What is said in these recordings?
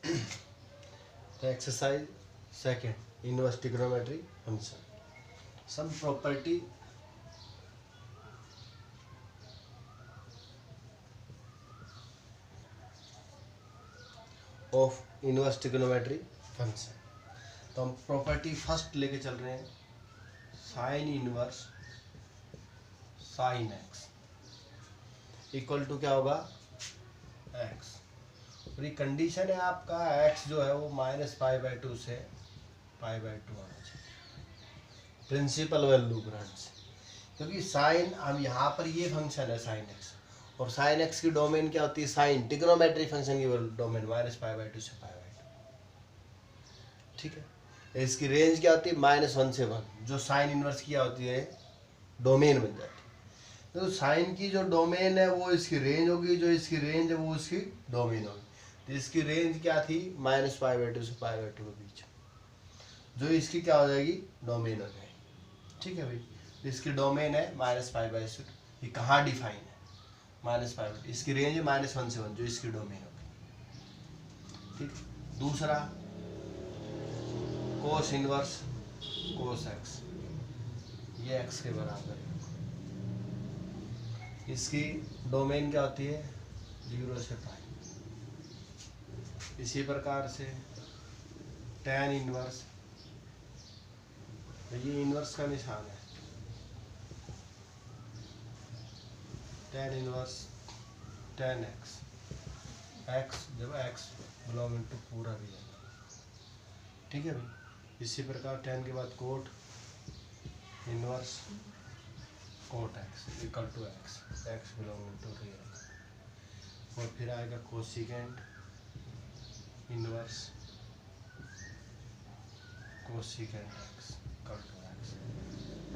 तो exercise second, inverse trigonometry function, some property of inverse trigonometry function. तो हम property first लेके चल रहे हैं, sine inverse sine x equal to क्या होगा, एक्स। और ये कंडीशन है आपका एक्स जो है वो -π/2 से π/2 आना चाहिए प्रिंसिपल वैल्यू ग्रांट से, क्योंकि साइन हम यहाँ पर ये फंक्शन है साइन एक्स, और साइन एक्स की डोमेन क्या होती है, साइन ट्रिग्नोमेट्री फंक्शन की डोमेन -π/2 से π/2, ठीक है। इसकी रेंज क्या होती है, -1 से 1, जो साइन इनवर्स क्या होती है डोमेन बन जाती है। तो साइन की जो डोमेन है वो इसकी रेंज होगी, जो इसकी रेंज है वो इसकी डोमेन होगी। तो इसकी रेंज क्या थी, -π/2 से π/2 के बीच, जो इसकी क्या हो जाएगी, डोमेन हो जाएगी, ठीक है भाई। तो इसकी डोमेन है -π/2, ये कहाँ डिफाइन है, -π/2, इसकी रेंज है -1 से 1, जो इसकी डोमेन होगी, ठीक। दूसरा कोस इनवर्स कोस एक्स, ये एक्स के बराबर है, इसकी डोमेन क्या होती है 0 से π। इसी प्रकार से tan इनवर्स, ये इनवर्स का निशान है, tan inverse tan x, x जब एक्स बिलोंगिंग टू पूरा भी है, ठीक है भाई। इसी प्रकार tan के बाद cot inverse cot x equal to x, x belonging to real, और फिर आएगा cosecant inverse cosecant x equal to x,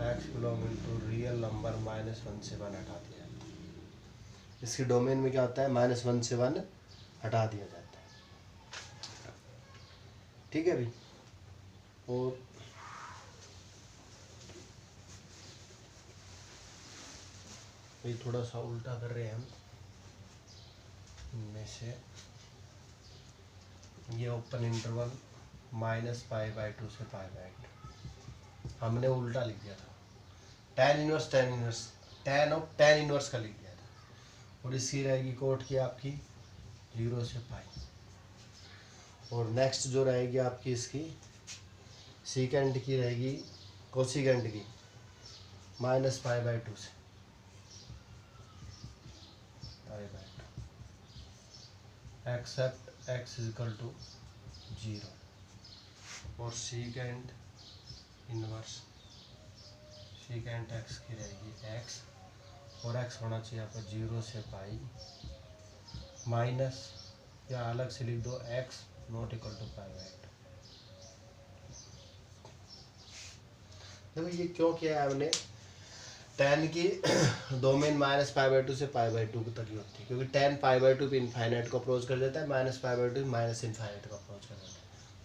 x belonging to real number -1 से 1 हटा दिया जाता है। इसकी डोमेन में क्या होता है, -1 से 1 हटा दिया जाता है, ठीक है भाई। और ये थोड़ा सा उल्टा कर रहे हैं हम, इनमें से ये ओपन इंटरवल -π/2 से π/2 हमने उल्टा लिख दिया था, tan इनवर्स tan और tan इनवर्स का लिख दिया था, और इसकी रहेगी कोट की आपकी 0 से π। और नेक्स्ट जो रहेगी आपकी इसकी सीकेंट की रहेगी, कोसिकेंट की -π/2 से π/2, एक्सेप्ट x इक्वल टू 0, और सीकेंट इनवर्स सीकेंट x की रहेगी x, और x होना चाहिए आपका 0 से π माइनस, या अलग से लिख दो x नॉट इक्वल टू π/2। देखो ये क्यों किया है हमने, tan की डोमेन -π/2 से π/2 तक ही होती है, क्योंकि tan π/2 पे इनफाइनाइट को अप्रोच कर देता है, -π/2 माइनस इनफाइनाइट को अप्रोच कर देता है।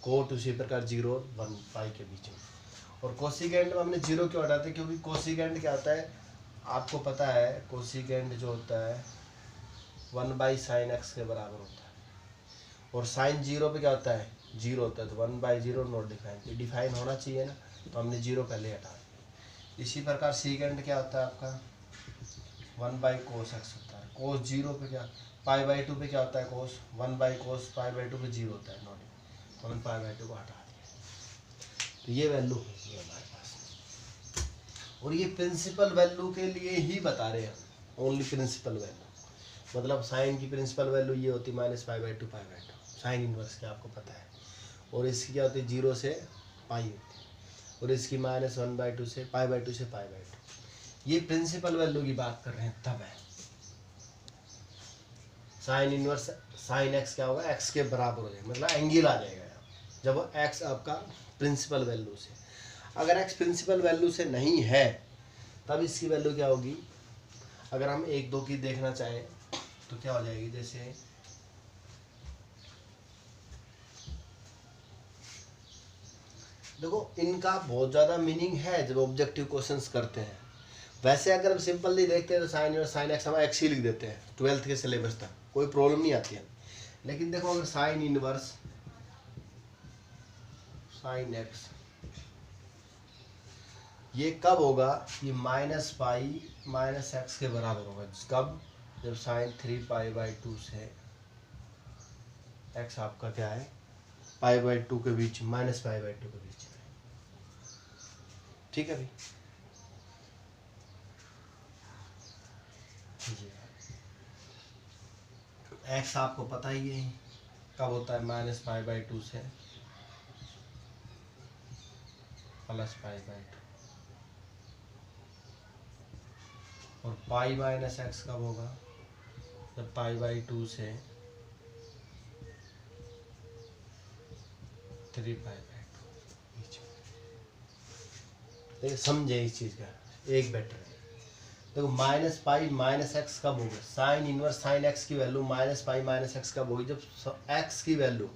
कोट उसी प्रकार 0 और 1 π के बीच में। और कोसिकेंट में हमने 0 क्यों हटाते हैं, क्योंकि कोसिकेंट क्या होता है आपको पता है, कोसिकेंट जो होता है 1/sin x के बराबर होता है, और साइन 0 पे क्या होता है 0 होता है, तो 1/0 नॉट डिफाइन, ये डिफाइन होना चाहिए ना, तो हमने 0 पहले हटा दिया। इसी प्रकार सीकेंट क्या होता है आपका 1/cos x होता है, cos 0 पे क्या π/2 पे क्या होता है cos 1/cos π/2 पे 0 होता है नॉट, तो हमने π/2 को हटा दिया। तो ये वैल्यू होगी हमारे पास, और ये प्रिंसिपल वैल्यू के लिए ही बता रहे हैं, ओनली प्रिंसिपल वैल्यू, मतलब साइन की प्रिंसिपल वैल्यू ये होती है -π/2 π/2, साइन इनवर्स के आपको पता है, और इसकी क्या होती है 0 से π होती है, और इसकी -1/2 से π/2 से π/2। ये प्रिंसिपल वैल्यू की बात कर रहे हैं, तब है साइन इनवर्स साइन एक्स क्या होगा, एक्स के बराबर हो जाएगा, मतलब एंगल आ जाएगा जब वो एक्स आपका प्रिंसिपल वैल्यू से। अगर एक्स प्रिंसिपल वैल्यू से नहीं है तब इसकी वैल्यू क्या होगी, अगर हम 1 2 की देखना चाहें तो क्या हो जाएगी, जैसे देखो इनका बहुत ज़्यादा मीनिंग है जब ऑब्जेक्टिव क्वेश्चंस करते हैं। वैसे अगर हम सिंपली देखते हैं तो साइन और साइन एक्स हम एक्स ही लिख देते हैं 12th के सिलेबस तक, कोई प्रॉब्लम नहीं आती है। लेकिन देखो अगर साइन इनवर्स साइन एक्स, ये कब होगा, ये माइनस पाई माइनस एक्स के बराबर होगा। कब, जब साइन 3π/2 से एक्स आपका क्या है π/2 के बीच, माइनस π/2 के बीच में। ठीक है भाई, एक्स आपको पता ही है कब होता है, माइनस π/2 से प्लस π/2, और पाई माइनस एक्स कब होगा, जब π/2 से 3π/2 बीच में। देखिए समझे इस चीज़ का एक बेटर है। देखो माइनस पाई माइनस एक्स कब होगा, साइन इनवर्स साइन एक्स की value minus pi minus x कब होगी, जब एक्स की वैल्यू,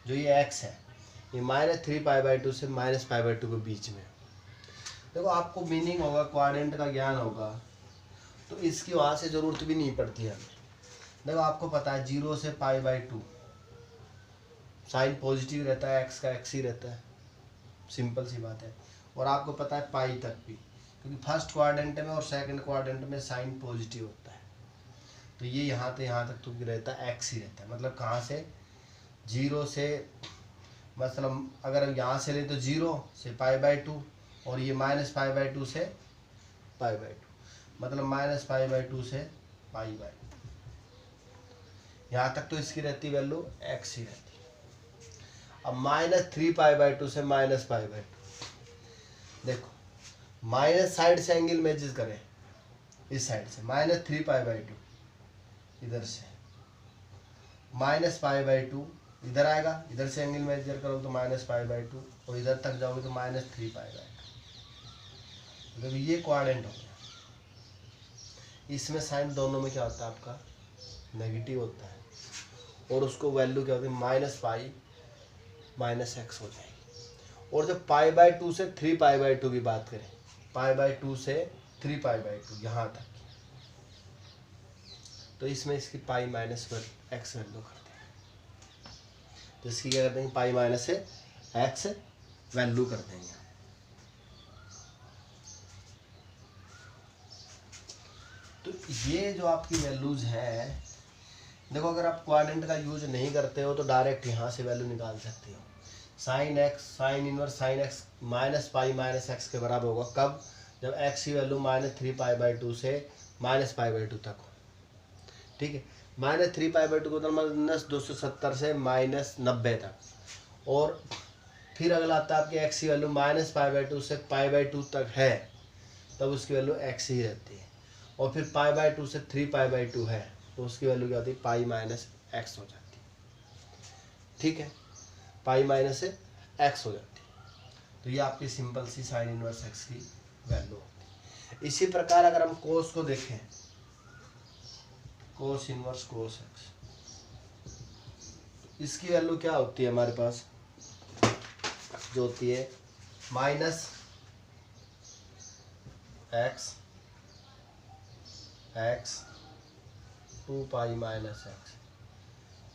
जो ये एक्स है, ये -3π/2 से -π/2 के बीच में। देखो आपको मीनिंग होगा, क्वाड्रेंट का ज्ञान होगा, तो इसकी वहाँ से ज़रूरत भी नहीं पड़ती है हमें। देखो आपको पता है 0 से π/2 साइन पॉजिटिव रहता है, एक्स का एक्स ही रहता है, सिंपल सी बात है। और आपको पता है पाई तक भी, क्योंकि फर्स्ट क्वाड्रेंट में और सेकंड क्वाड्रेंट में साइन पॉजिटिव होता है, तो ये यहाँ तक तो रहता है एक्स ही रहता है। मतलब कहाँ से, 0 से, मतलब अगर हम यहाँ से लें तो 0 से π/2, और ये -π/2 से π/2, मतलब -π/2 से π/2, यहाँ तक तो इसकी रहती वैल्यू एक्स ही रहती है। अब -3π/2 से -π/2, देखो माइनस साइड से एंगल मेजर करें, इस साइड से -3π/2, इधर से -π/2 इधर आएगा, इधर से एंगल मेजर करो तो -π/2, और इधर तक जाओगे तो -3π/2। मतलब ये क्वाड्रेंट हो गया। इसमें साइन दोनों में क्या होता है आपका, नेगेटिव होता है, और उसको वैल्यू क्या होती है, -पाई -x हो जाएगी। और जब π/2 से 3π/2 की बात करें, π/2 से 3π/2 यहाँ तक, तो इसमें इसकी पाई माइनस एक्स वैल्यू करते हैं, तो इसकी क्या करते हैं, पाई माइनस से एक्स वैल्यू कर देंगे। तो ये जो आपकी वैल्यूज है, देखो अगर आप क्वाड्रेंट का यूज नहीं करते हो तो डायरेक्ट यहाँ से वैल्यू निकाल सकते हो। Sine x sine inverse sine x -pi -x के बराबर होगा कब, जब x की वैल्यू -3π/2 से -π/2 तक हो। ठीक है, -3π/2 को -270 से -90 तक, और फिर अगला आता है आपके x की वैल्यू -π/2 से π/2 तक है, तब उसकी वैल्यू x ही रहती है। और फिर π/2 से 3π/2 है, तो उसकी वैल्यू क्या होती है, पाई -x हो जाती है। ठीक है, पाई -x हो जाती है। तो ये आपकी सिंपल सी साइन इनवर्स x की वैल्यू होती है। इसी प्रकार अगर हम कोस को देखें, कोस इनवर्स कोस x, इसकी वैल्यू क्या होती है हमारे पास, जो होती है -x 2π -x,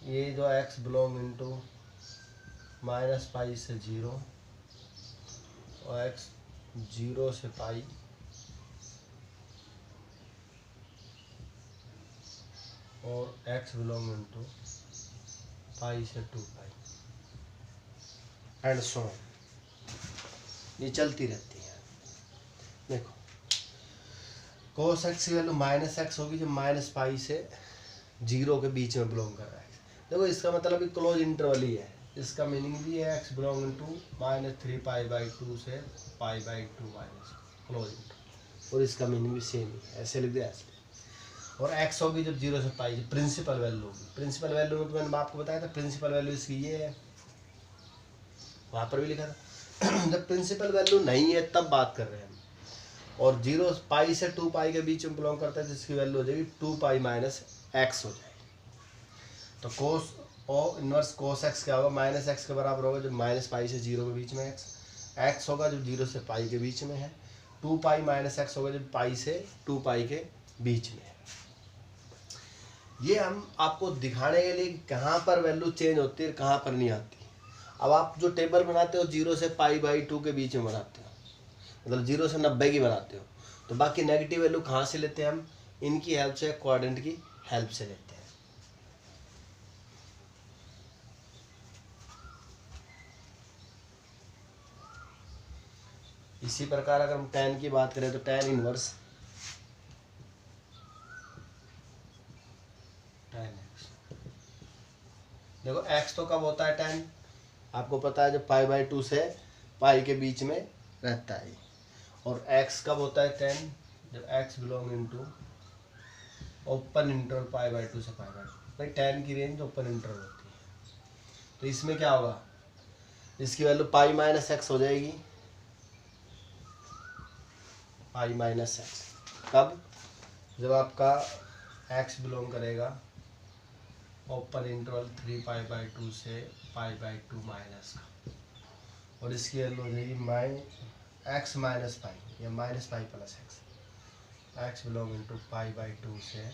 ये जो x बिलोंग इनटू -पाई से 0 और x 0 से पाई और x बिलोंग इनटू पाई से 2π एंड सो ऑन, ये चलती रहती है। देखो cos x की वैल्यू -x होगी जब -पाई से 0 के बीच में बिलोंग कर रहा है। देखो इसका मतलब भी क्लोज इंटरवल ही है, इसका मीनिंग भी है x बिलोंग इनटू -3π/2 से π/2 माइनस क्लोज इंटरवल, और इसका मीनिंग भी सेम ही है, ऐसे लिख दिया ऐसे। और x होगी जब 0 से पाई, प्रिंसिपल वैल्यू होगी। प्रिंसिपल वैल्यू में तो मैंने आपको बताया था, प्रिंसिपल वैल्यू इसकी ये है, वहाँ पर भी लिखा था। जब प्रिंसिपल वैल्यू नहीं है तब बात कर रहे हैं हम, और 0 पाई से 2π के बीच में बिलोंग करता है, जिसकी वैल्यू हो जाएगी 2π -x हो जाएगी। तो कोस और इनवर्स कोस x क्या होगा, -x के बराबर होगा जब -पाई से 0 के बीच में x होगा जब 0 से पाई के बीच में है, 2π -x होगा जब पाई से 2π के बीच में है। ये हम आपको दिखाने के लिए कहाँ पर वैल्यू चेंज होती है, कहाँ पर नहीं आती। अब आप जो टेबल बनाते हो 0 से π/2 के बीच में बनाते हो, मतलब 0 से 90 की बनाते हो, तो बाकी नेगेटिव वैल्यू कहाँ से लेते हैं हम? इनकी हेल्प से, क्वाड्रेंट की हेल्प से लेते हैं। इसी प्रकार अगर हम tan की बात करें तो tan इनवर्स tan x, देखो x तो कब होता है tan, आपको पता है जब π/2 से पाई के बीच में रहता है, और x कब होता है tan, जब x belong into open interval π/2 से π/2। भाई tan की रेंज ओपन इंटरवल होती है, तो इसमें क्या होगा, इसकी वैल्यू π-x हो जाएगी, π-x कब, जब आपका x बिलोंग करेगा ओपन इंटरवल 3π/2 से π/2 माइनस का, और इसकी वैल्यू हो जाएगी x माइनस पाई या minus pi plus x, x belong into π/2 से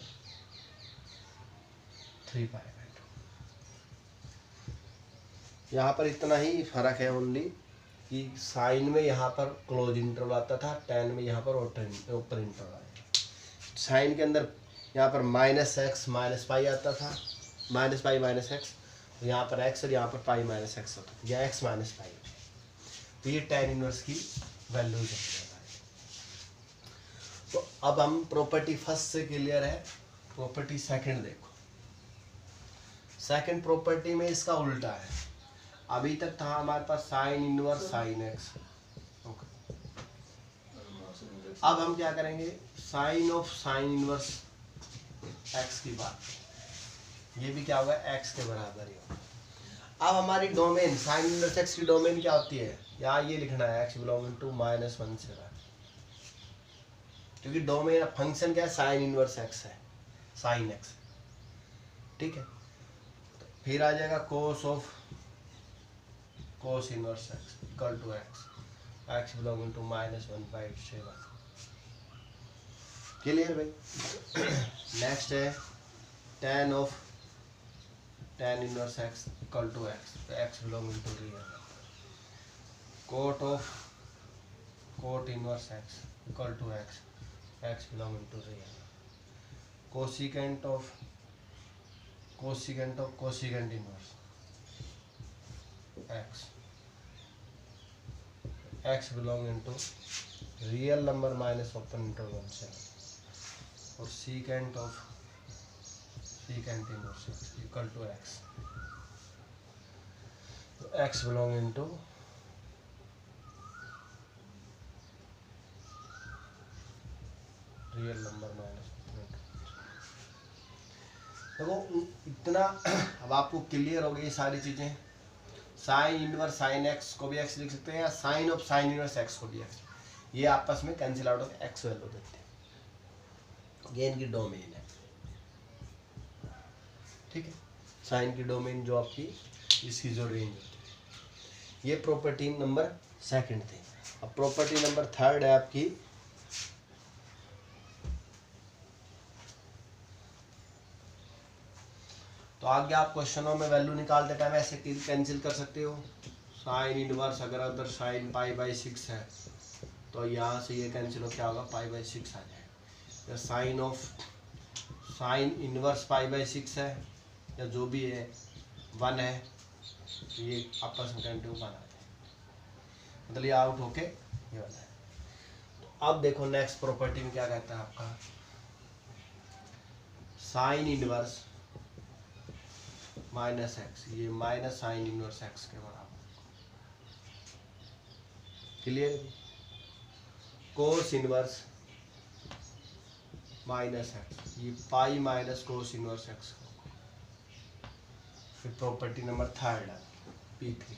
3π/2। यहाँ पर इतना ही फर्क है ओनली कि साइन में यहाँ पर क्लोज इंटरवल आता था, tan में यहाँ पर ओपन इंटरवल आया। साइन के अंदर यहाँ पर -x माइनस पाई आता था, माइनस पाई माइनस एक्स, यहाँ पर x और यहाँ पर π-x होता था, या x माइनस पाई। तो ये tan इनवर्स की वैल्यू है। तो अब हम प्रॉपर्टी फर्स्ट से क्लियर है, प्रॉपर्टी सेकंड देखो। सेकंड प्रॉपर्टी में इसका उल्टा है, अभी तक था हमारे पास साइन इनवर्स साइन एक्स, अब हम क्या करेंगे, sine of sine inverse x की बात, ये भी क्या होगा, एक्स के बराबर ही होगा। अब हमारी डोमेन साइन इनवर्स एक्स की डोमेन क्या होती है, यहाँ ये लिखना है x बिलोंगिंग टू -1 से 1, क्योंकि डोमेन फंक्शन क्या है, साइन इनवर्स एक्स है, साइन एक्स, ठीक है। तो फिर आ जाएगा cos of cos inverse x equal to x belonging to -1/7। Clear भाई। नेक्स्ट है tan of tan inverse x equal to x belonging to real. Cot of cot inverse x equal to x belonging to real. Cosecant of cosecant inverse x belonging to real number minus open interval 1 और secant of secant inverse x equal to x, तो x belonging to real number minus. देखो इतना अब आपको clear हो गई ये सारी चीजें। साइन इनवर्स साइन एक्स को भी एक्स लिख सकते हैं, या sine of sine inverse x को भी एक्स, ये आपस में कैंसिल आउट होकर एक्स वैल्यू देते हैं। ये इनकी डोमेन है, ठीक है। साइन की डोमेन जो आपकी, इसकी जो रेंज होती है, ये प्रॉपर्टी नंबर सेकंड थी। अब प्रॉपर्टी नंबर थर्ड है आपकी तो आगे आप क्वेश्चनों में वैल्यू निकालते टाइम ऐसे कैंसिल कर सकते हो। साइन इनवर्स अगर उधर साइन π/6 है तो यहाँ से ये कैंसिल हो, क्या होगा, π/6 आ जाएगा। या साइन ऑफ साइन इनवर्स π/6 है या जो भी है 1 है, तो ये आपस में कैंसिल बना है, मतलब ये आउट होके ये वाला है। तो अब देखो नेक्स्ट प्रॉपर्टी में क्या कहता है आपका, साइन इनवर्स -x, ये माइनस साइन इनवर्स x के बराबर। क्लियर। कोस इनवर्स -x, ये pi minus cos inverse x। फिर प्रॉपर्टी नंबर थर्ड है P3।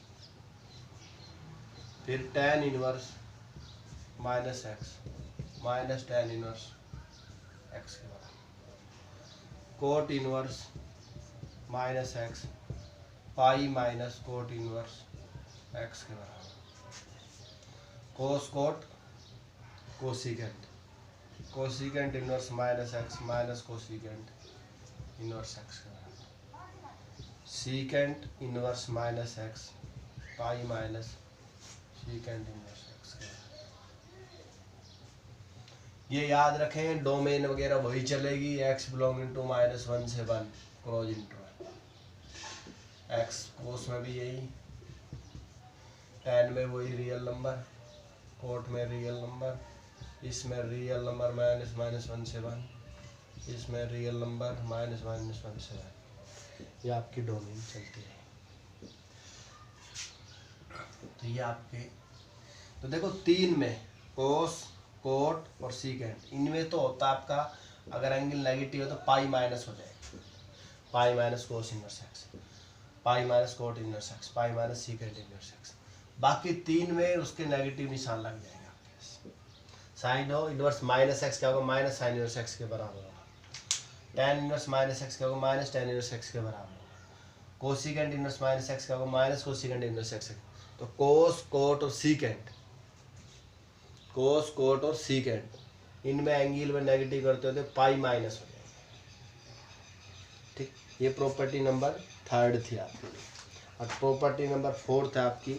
फिर tan inverse -x minus tan inverse x के बराबर। Cot inverse -x pi minus cot inverse x के बराबर। Cos cot cosecant cosecant inverse -x minus cosecant inverse x के बराबर। Secant inverse -x pi minus secant inverse x के। ये याद रखें, डोमेन वगैरह वही चलेगी, एक्स बिलोंगिंग टू -1 से 1 क्लोज इंटरवल। एक्स कोस में भी यही, tan में वही रियल नंबर, कोट में रियल नंबर, इसमें रियल नंबर -1 से 1, इसमें रियल नंबर -1 से 1। ये आपकी डोमेन चलती है। तो ये आपके, तो देखो 3 में कोस, कोट और सीकेंट, इनमें तो होता है आपका, अगर एंगल नेगेटिव है तो पाई माइनस हो जाएगा, पाई माइनस कोस इनवर्स एक्स, पाई minus cot inverse x, pi minus secant inverse x. बाकी 3 में उसके नेगेटिव निशान लग जाएगा आपके। साइन हो इनवर्स माइनस एक्स क्या होगा, माइनस साइन इनवर्स एक्स के बराबर होगा। टेन इनवर्स माइनस एक्स क्या होगा, माइनस टेन इनवर्स एक्स के बराबर होगा। कोसिकेंट इनवर्स माइनस एक्स क्या होगा, माइनस कोसिकेंट इनवर्स एक्स। तो कोस, कोट और सीकेंट, कोस, कोट और सीकेंट, इनमें एंगल में नेगेटिव करते होते पाई माइनस हो जाएगा। ठीक, ये प्रॉपर्टी नंबर 3 थी आपकी। और प्रॉपर्टी नंबर 4 है आपकी,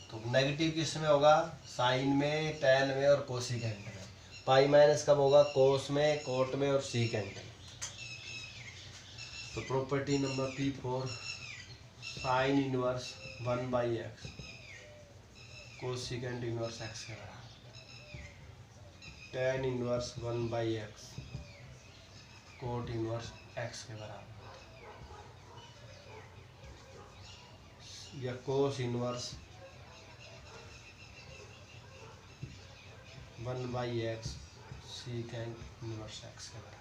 तो नेगेटिव किस में होगा, साइन में, टैन में और कोसिकेंट में। पाई माइनस कब होगा, कोस में, कोट में और सीकेंट में। तो property number P4, sine inverse 1/x cosecant inverse x के बराबर, tan inverse 1/x coat inverse x के बराबर, या cos inverse 1/x secant inverse x के बराबर।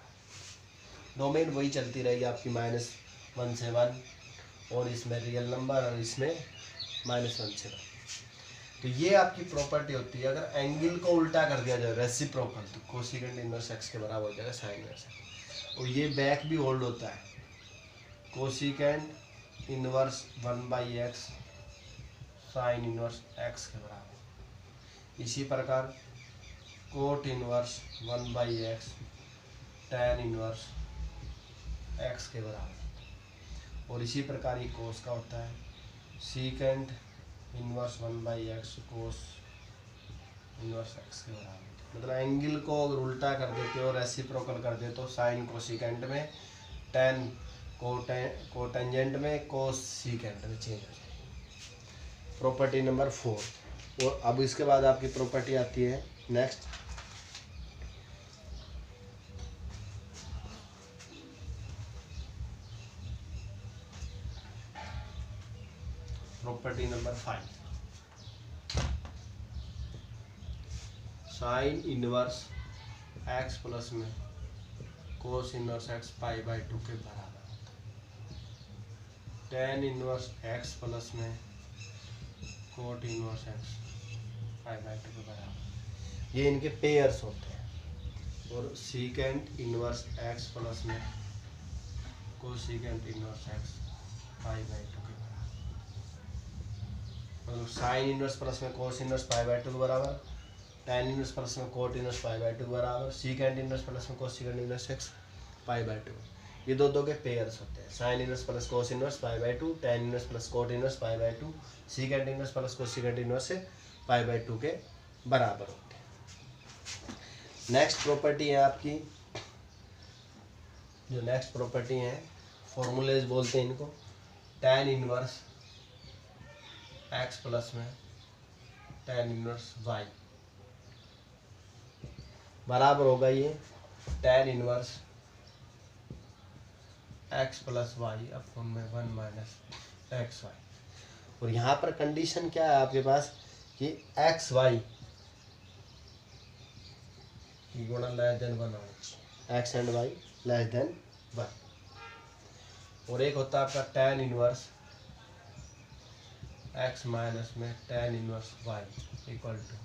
डोमेन वही चलती रहेगी आपकी, -1 से 1, और इसमें रियल नंबर और इसमें -1 से 1। तो ये आपकी प्रॉपर्टी होती है। अगर एंगल को उल्टा कर दिया जाए, रेसिप्रोकल, तो कोसिकेंट इनवर्स एक्स के बराबर हो जाएगा साइन इनवर्स एक्स। और ये बैक भी होल्ड होता है, cosecant inverse 1/x sign inverse x के बराबर। इसी प्रकार cot inverse 1/x tan inverse x के बराबर। और इसी प्रकार ये कोस का होता है, सीकेंट इनवर्स 1/x कोस इनवर्स एक्स के बराबर। मतलब एंगल को अगर उल्टा कर देते हो, रेसिप्रोकल कर देते हो, साइन कोसिकेंट में, टैन कोटेंजेंट में, कोस सीकेंट में चेंज हो जाएगी। Property number 4। और अब इसके बाद आपकी प्रॉपर्टी आती है next, property number 5, sign inverse x plus में कोस इनवर्स एक्स π/2 के बराबर होता है। टैन इनवर्स एक्स प्लस में कोट इनवर्स एक्स π/2 के बराबर। ये इनके पेयर्स होते हैं। और सीकेंट इनवर्स एक्स प्लस में कोसिकेंट इनवर्स एक्स π/2 के बराबर। मतलब साइन इनवर्स प्लस में कोस इनवर्स π/2 के बराबर, टैन इनवर्स प्लस में कोट इनवर्स π/2 के बराबर, सीकेंट इनवर्स प्लस में कोसिकेंट इनवर्स एक्स π/2। ये दो के पेयर्स होते हैं, sine inverse plus cos inverse π/2, tan inverse plus cot inverse π/2, secant inverse plus cosecant inverse से π/2 के बराबर होते हैं। नेक्स्ट प्रॉपर्टी है आपकी, जो नेक्स्ट प्रॉपर्टी है फॉर्मूलेज बोलते हैं इनको। टैन इनवर्स एक्स प्लस में टैन इनवर्स वाई बराबर होगा ये tan inverse x plus y upon में 1 - एक्स वाई। और यहाँ पर कंडीशन क्या है आपके पास कि एक्स वाई की गुणा लेस देन 1 होना चाहिए, x and y less than 1। और एक होता है आपका टैन इनवर्स एक्स माइनस में tan inverse y equal to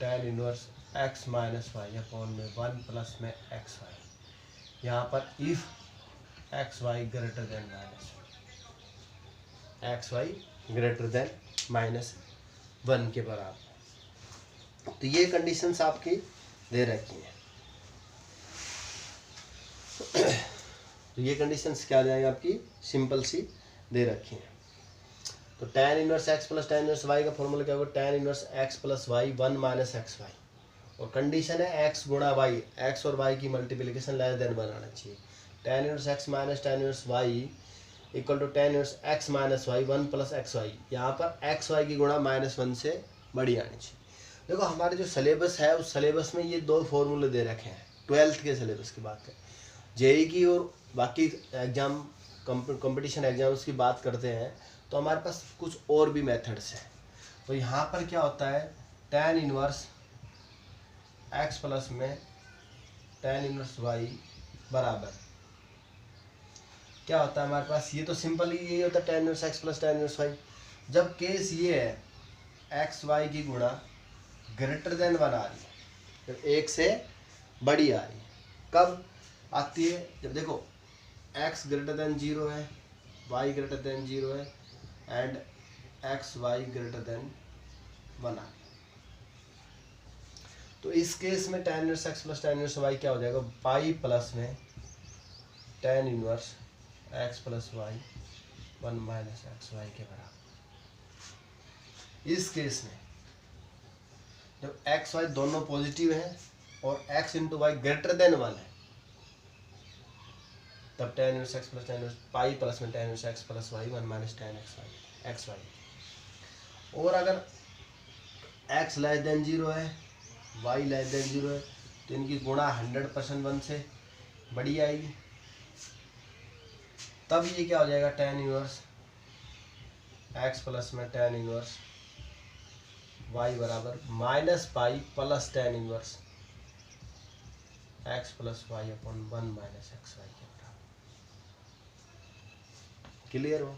tan inverse x minus y upon में 1 प्लस में एक्स वाई। यहाँ पर if x y greater than -1 के बराबर। तो ये कंडीशंस आपकी दे रखी हैं। तो ये कंडीशंस क्या आ जाएगा आपकी, सिंपल सी दे रखी है। तो tan inverse x plus tan inverse y का फॉर्मूला क्या होगा, tan inverse x plus y 1 minus x y, और कंडीशन है x गुणा y, x और y की मल्टीप्लिकेशन लेस देन 1 आना चाहिए। tan inverse x minus tan inverse y equal to tan inverse x minus y 1 plus x y, यहाँ पर x Y की गुणा -1 से बड़ी आनी चाहिए। देखो हमारे जो सिलेबस है उस सिलेबस में ये दो फॉर्मूले दे रखे हैं, 12th के सिलेबस की बात है। जेई की और बाकी एग्जाम कंपटीशन एग्जाम्स की बात करते हैं तो हमारे पास कुछ और भी मेथड्स हैं। तो यहाँ पर क्या होता है, tan इनवर्स x प्लस में tan इनवर्स y बराबर क्या होता है हमारे पास, ये तो सिंपल ही यही होता है tan inverse x plus tan inverse y। जब केस ये है x y की गुणा ग्रेटर देन 1 आ रही है, जब 1 से बड़ी आ रही है, कब आती है, जब देखो x ग्रेटर देन 0 है, y ग्रेटर देन 0 है and x y greater than 1 आ रही है। तो इस केस में tan inverse x plus tan inverse y क्या हो जाएगा, पाई प्लस में tan inverse x plus y 1 minus x y के बराबर। इस केस में जब एक्स वाई दोनों पॉजिटिव हैं और x into y greater than 1 है, तब tan inverse x plus tan inverse pi plus में tan inverse x plus y 1 minus tan x y. और अगर x लेस देन 0 है, y लेस देन 0 है, तो इनकी गुणा 100% 1 से बड़ी आएगी, तब ये क्या हो जाएगा, tan इनवर्स x प्लस में tan इनवर्स y बराबर minus pi plus tan inverse x plus y upon 1 minus x y के बराबर। क्लियर हो?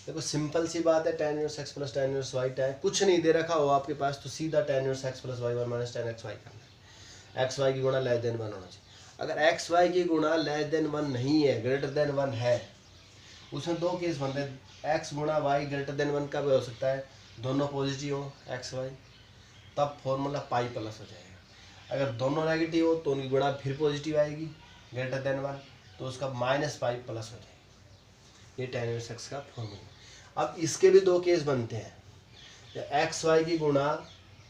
देखो सिंपल सी बात है, tan inverse x plus tan inverse y, tan कुछ नहीं दे रखा हो आपके पास तो सीधा tan inverse x plus y 1 minus tan x y करना है। एक्स वाई की गुणा लेस देन 1 होना चाहिए। अगर एक्स वाई की गुणा लेस देन 1 नहीं है, ग्रेटर देन 1 है, उसमें दो केस बनते हैं, x गुणा वाई ग्रेटर देन 1 कब हो सकता है, दोनों पॉजिटिव हो एक्स वाई, तब फॉर्मूला पाई प्लस हो जाएगा। अगर दोनों नेगेटिव हो तो उनकी गुणा फिर पॉजिटिव आएगी ग्रेटर देन 1, तो उसका माइनस पाई प्लस हो जाएगा। ये tan इनवर्स x का फॉर्मूला। अब इसके भी दो केस बनते हैं, जब एक्स वाई की गुणा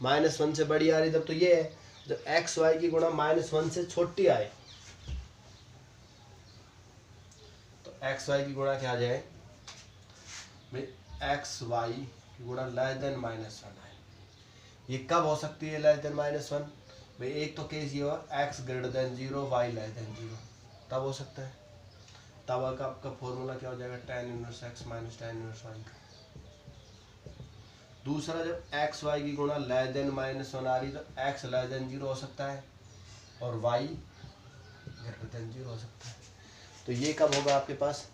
-1 से बड़ी आ रही तब तो ये है, जब एक्स वाई की गुणा -1 से छोटी आए तो एक्स वाई की गुणा क्या आ जाए भाई, एक्स वाई की गुणा लेस देन -1 आए। ये कब हो सकती है लेस देन -1 भाई, एक तो केस ये हुआ x greater than 0 y less than 0, तब हो सकता है, तब आपका फॉर्मूला क्या हो जाएगा, tan inverse x minus tan inverse y का। दूसरा, जब एक्स वाई की गुणा लेस देन -1 आ रही तो x लेस देन 0 हो सकता है और y ग्रेटर देन 0 हो सकता है। तो ये कब होगा आपके पास,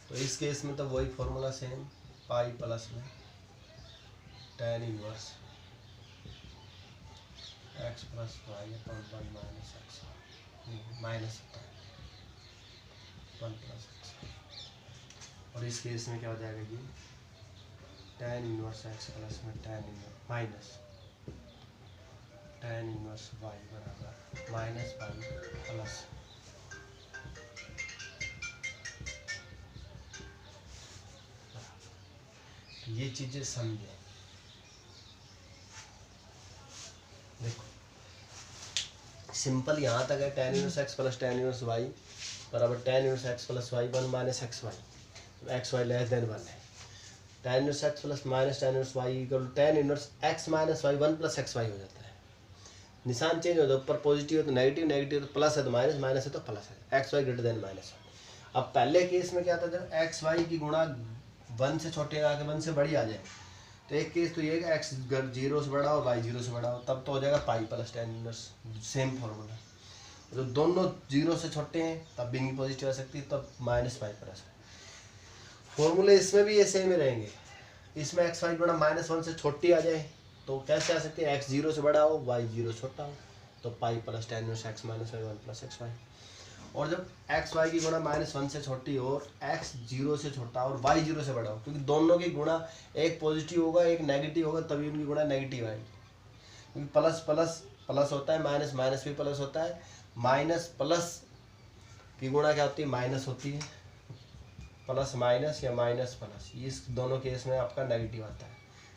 तो इस केस में तो वही फॉर्मूला सेम, पाई प्लस में tan inverse x plus y upon 1 minus x minus होता है 1 प्लस एक्स। और इस केस में क्या हो जाएगा, ये tan इनवर्स x प्लस में tan inverse minus tan inverse y बराबर माइनस पाई प्लस ये चीजें समझे। देखो सिंपल यहाँ तक है, tan inverse x plus tan inverse y बराबर tan inverse x plus y 1 minus x y, x y less than 1 है। tan inverse x plus minus tan inverse y equal to tan inverse x minus y 1 plus x y हो जाता है। निशान change होता है, ऊपर positive है तो नेगेटिव, नेगेटिव तो प्लस है तो माइनस, माइनस है तो प्लस है, एक्स वाई ग्रेटर देन -1। अब पहले केस में क्या था, जब एक्स वाई की गुणा 1 से छोटे आके 1 से बड़ी आ जाए, तो एक केस तो ये है एक्स 0 से बड़ा हो वाई 0 से बड़ा हो, तब तो हो जाएगा pi plus tan inverse, same formula. जो दोनों 0 से छोटे हैं तब भी पॉजिटिव आ सकती है, तब माइनस पाई प्लस है। फॉर्मूले इसमें भी ये सेम ही रहेंगे। इसमें एक्स वाई गुणा -1 से छोटी आ जाए तो कैसे आ सकती है, एक्स 0 से बड़ा हो वाई 0 छोटा हो, तो pi plus tan inverse x minus y 1 plus x y. और जब एक्स वाई की गुणा -1 से छोटी हो और एक्स 0 से छोटा और वाई 0 से बड़ा हो, क्योंकि दोनों की गुणा एक पॉजिटिव होगा एक नेगेटिव होगा, तभी उनकी गुणा नेगेटिव आएगी। क्योंकि प्लस प्लस प्लस होता है, माइनस माइनस भी प्लस होता है, माइनस प्लस की गुणा क्या होती है, माइनस होती है, प्लस माइनस या माइनस प्लस, इस दोनों केस में आपका नेगेटिव आता है।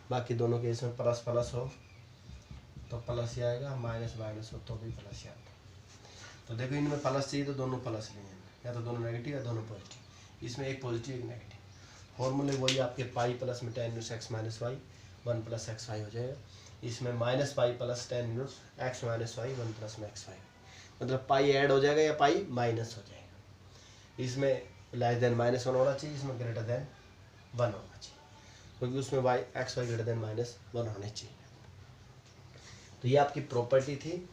बाकी दोनों केस में प्लस प्लस हो तो प्लस ही आएगा, माइनस माइनस हो तो भी प्लस ही आता है। तो देखो इनमें प्लस चाहिए तो दोनों प्लस लेंगे, या तो दोनों नेगेटिव या दोनों पॉजिटिव, इसमें एक पॉजिटिव एक नेगेटिव। फॉर्मूले वही आपके पाई प्लस में tan inverse x minus y 1 plus x y हो जाएगा। इसमें minus pi plus tan inverse x minus y 1 plus में एक्स वाई, मतलब पाई ऐड हो जाएगा या पाई माइनस हो जाएगा। इसमें लेस देन माइनस 1 होना चाहिए, इसमें ग्रेटर देन 1 होना चाहिए, क्योंकि उसमें y x y greater than minus 1 होने चाहिए। तो ये आपकी प्रॉपर्टी थी।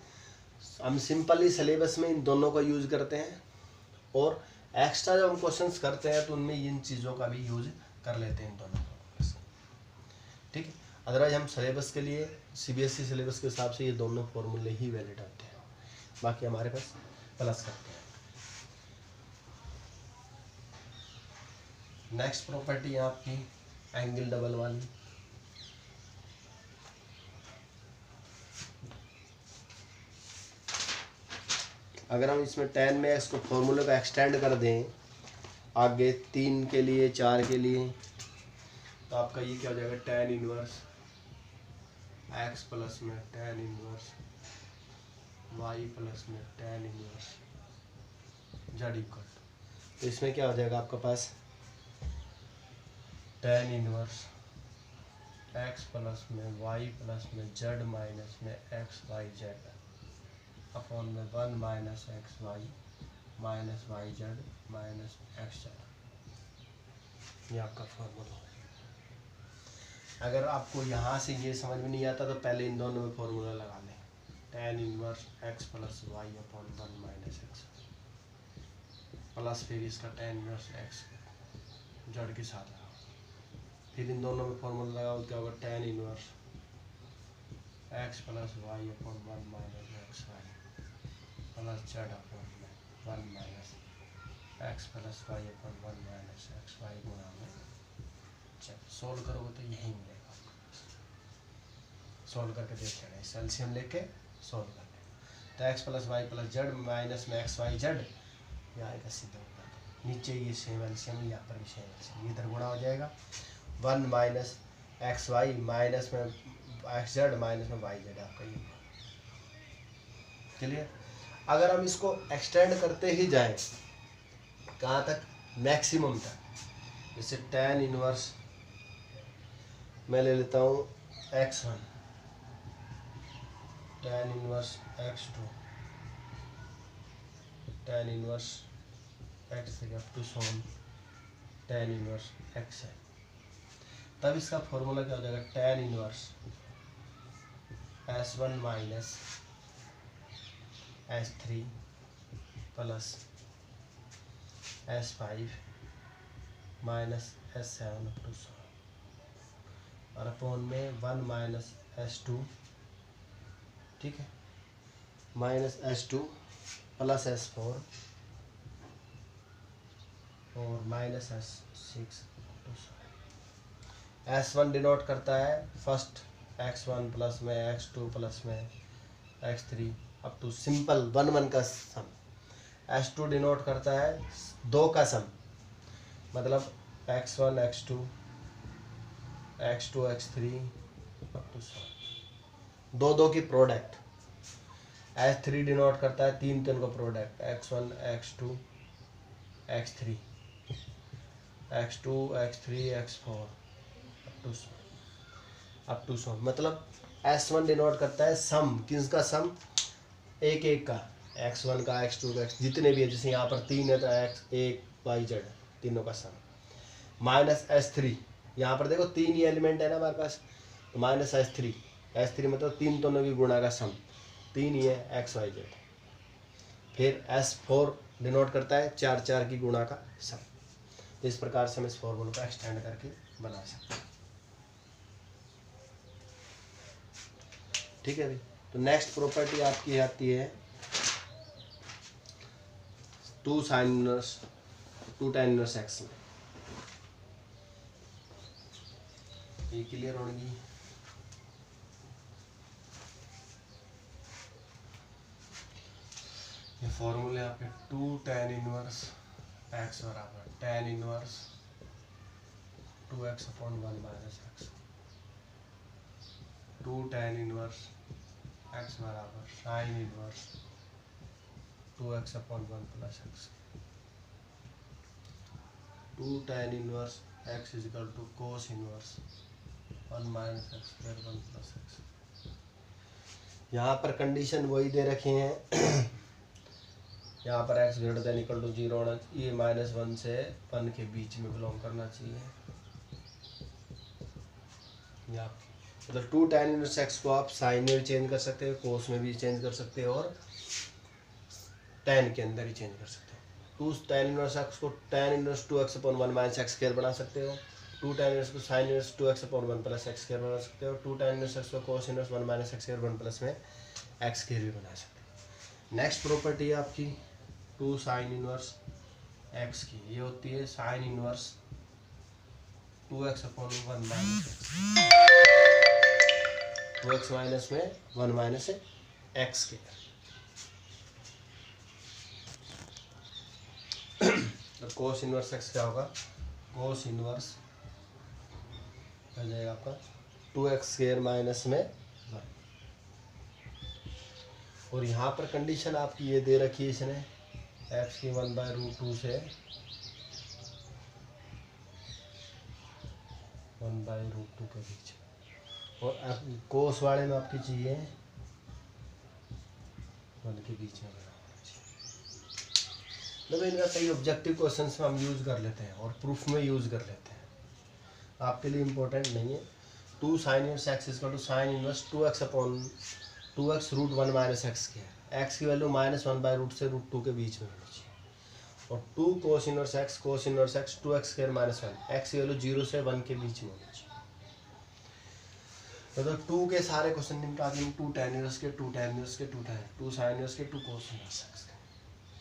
हम सिंपली सिलेबस में इन दोनों का यूज करते हैं, और एक्स्ट्रा जब हम क्वेश्चंस करते हैं तो उनमें इन चीज़ों का भी यूज कर लेते हैं इन दोनों का, ठीक है। अदरवाइज हम सिलेबस के लिए सीबीएसई सिलेबस के हिसाब से ये दोनों फॉर्मूले ही वैलिड होते हैं, बाकी हमारे पास प्लस करते हैं। नेक्स्ट प्रॉपर्टी है आपकी एंगल डबल वाली। अगर हम इसमें 10 में इसको फॉर्मूले को एक्सटेंड कर दें आगे 3 के लिए 4 के लिए, तो आपका ये क्या हो जाएगा, tan इनवर्स x प्लस में tan इनवर्स y प्लस में tan इनवर्स z इक्वल। तो इसमें क्या हो जाएगा आपका पास tan इनवर्स x प्लस में y प्लस में z माइनस में x y z अपॉन में 1 minus x y minus y z minus x z, ये आपका फॉर्मूला है। अगर आपको यहाँ से ये समझ में नहीं आता तो पहले इन दोनों में फॉर्मूला लगा लें, tan inverse x plus y upon 1 minus x plus फिर इसका tan इनवर्स x जेड के साथ लगाओ, फिर इन दोनों में फॉर्मूला लगाओ, क्या होगा, tan inverse x plus y upon 1 minus x y plus z upon 1 minus x plus y upon 1 minus x y गुणा में जेड। सोल्व करोगे तो यही मिलेगा, सोल्व करके देख लेना, इस एलसीएम लेके सोल्व कर लेना। तो x plus y plus z minus में एक्स वाई जेड, ये आएगा सीधा ऊपर, नीचे ये सेम एलसीएम, यहाँ पर भी सेम एलसीएम, ये इधर गुणा हो जाएगा 1 माइनस एक्स वाई माइनस में एक्स जेड माइनस में वाई जेड, आपका ये क्लियर। अगर हम इसको एक्सटेंड करते ही जाएं कहाँ तक, मैक्सिमम तक, जैसे tan इनवर्स मैं ले लेता हूँ x1, tan inverse x2, tan inverse x3 up to सोन tan इनवर्स xn, तब इसका फॉर्मूला क्या हो जाएगा, tan inverse s1 minus S3 plus S5 minus S7 up to 100, और अपॉन में 1 माइनस S2, ठीक है, माइनस S2 प्लस S4 और minus S6 up to 100। S1 denote करता है फर्स्ट x1 प्लस में x2 प्लस में x3 अप टू सिंपल 1 1 का सम। S2 डिनोट करता है 2 का सम, मतलब x1 x2 x2 x3 up to 2 2 की प्रोडक्ट। S3 डिनोट करता है 3 3 का product, x1 x2 x3 x2 x3 x4 up to 100, मतलब S1 डिनोट करता है सम, किसका सम, एक एक का, x1 का x2 का x, जितने भी है, जैसे यहाँ पर 3 है तो x1 y z तीनों का सम, माइनस S3, यहाँ पर देखो 3 ही एलिमेंट है ना हमारे पास, तो माइनस S3 मतलब 3 दोनों की गुणा का सम, 3 ही है x y z। फिर S4 डिनोट करता है 4 4 की गुणा का सम। इस प्रकार से हम इस फॉर्मूले को एक्सटेंड करके बना सकते हैं, ठीक है भाई। तो नेक्स्ट प्रॉपर्टी आपकी आती है 2 sin inverse 2 tan inverse x में, ये क्लियर होगी। फॉर्मूले आपके 2 tan इनवर्स x बराबर tan inverse 2x upon 1 minus x, 2 tan inverse x बराबर sine inverse 2x upon 1 plus x, 2 tan inverse x is equal to cos inverse 1 minus x square 1 plus x. यहाँ पर condition वही दे रखे हैं यहाँ पर x greater than equal to 0 होना चाहिए, -1 से 1 के बीच में बिलोंग करना चाहिए। यहाँ मतलब 2 tan इनवर्स x को आप साइन में भी चेंज कर सकते हो, कोस में भी चेंज कर सकते हो और tan के अंदर ही चेंज कर सकते हो। 2 tan इनवर्स x को tan inverse 2x upon 1 minus x square बना सकते हो, 2 tan इनवर्स को sign inverse 2x upon 1 plus x square बना सकते हो, 2 tan इनवर्स x को कोस inverse 1 minus x square 1 plus में एक्स स्क्वायर भी बना सकते हो। नेक्स्ट प्रॉपर्टी है आपकी 2 साइन इनवर्स x की, ये होती है sine inverse 2x upon 1 minus x, 2x minus में 1 माइनस एक्स स्क्वायर। तो कोस इनवर्स x क्या होगा, कोस इनवर्स आ जाएगा आपका 2x स्क्वायर माइनस में 1। और यहाँ पर कंडीशन आपकी ये दे रखी है इसने x की 1/√2 से 1/√2 के बीच, और कोस वाले में आपकी चाहिए 1 के बीच में बना होना चाहिए। मतलब इनका कई ऑब्जेक्टिव क्वेश्चंस में हम यूज़ कर लेते हैं और प्रूफ में यूज़ कर लेते हैं, आपके लिए इम्पोर्टेंट नहीं है। 2 sine inverse x equal to sine inverse 2x upon 2x root 1 minus x के, एक्स की वैल्यू -1/√2 से √2 के बीच में होनी चाहिए। और 2 कोस inverse x 2x square minus 1, x की वैल्यू 0 से 1 के बीच में होनी चाहिए। मतलब 2 के सारे क्वेश्चन निपटा देंगे, 2 tan इनवर्स के, 2 tan इनवर्स के, 2 साइन इनवर्स के, 2 कोस इनवर्स x के।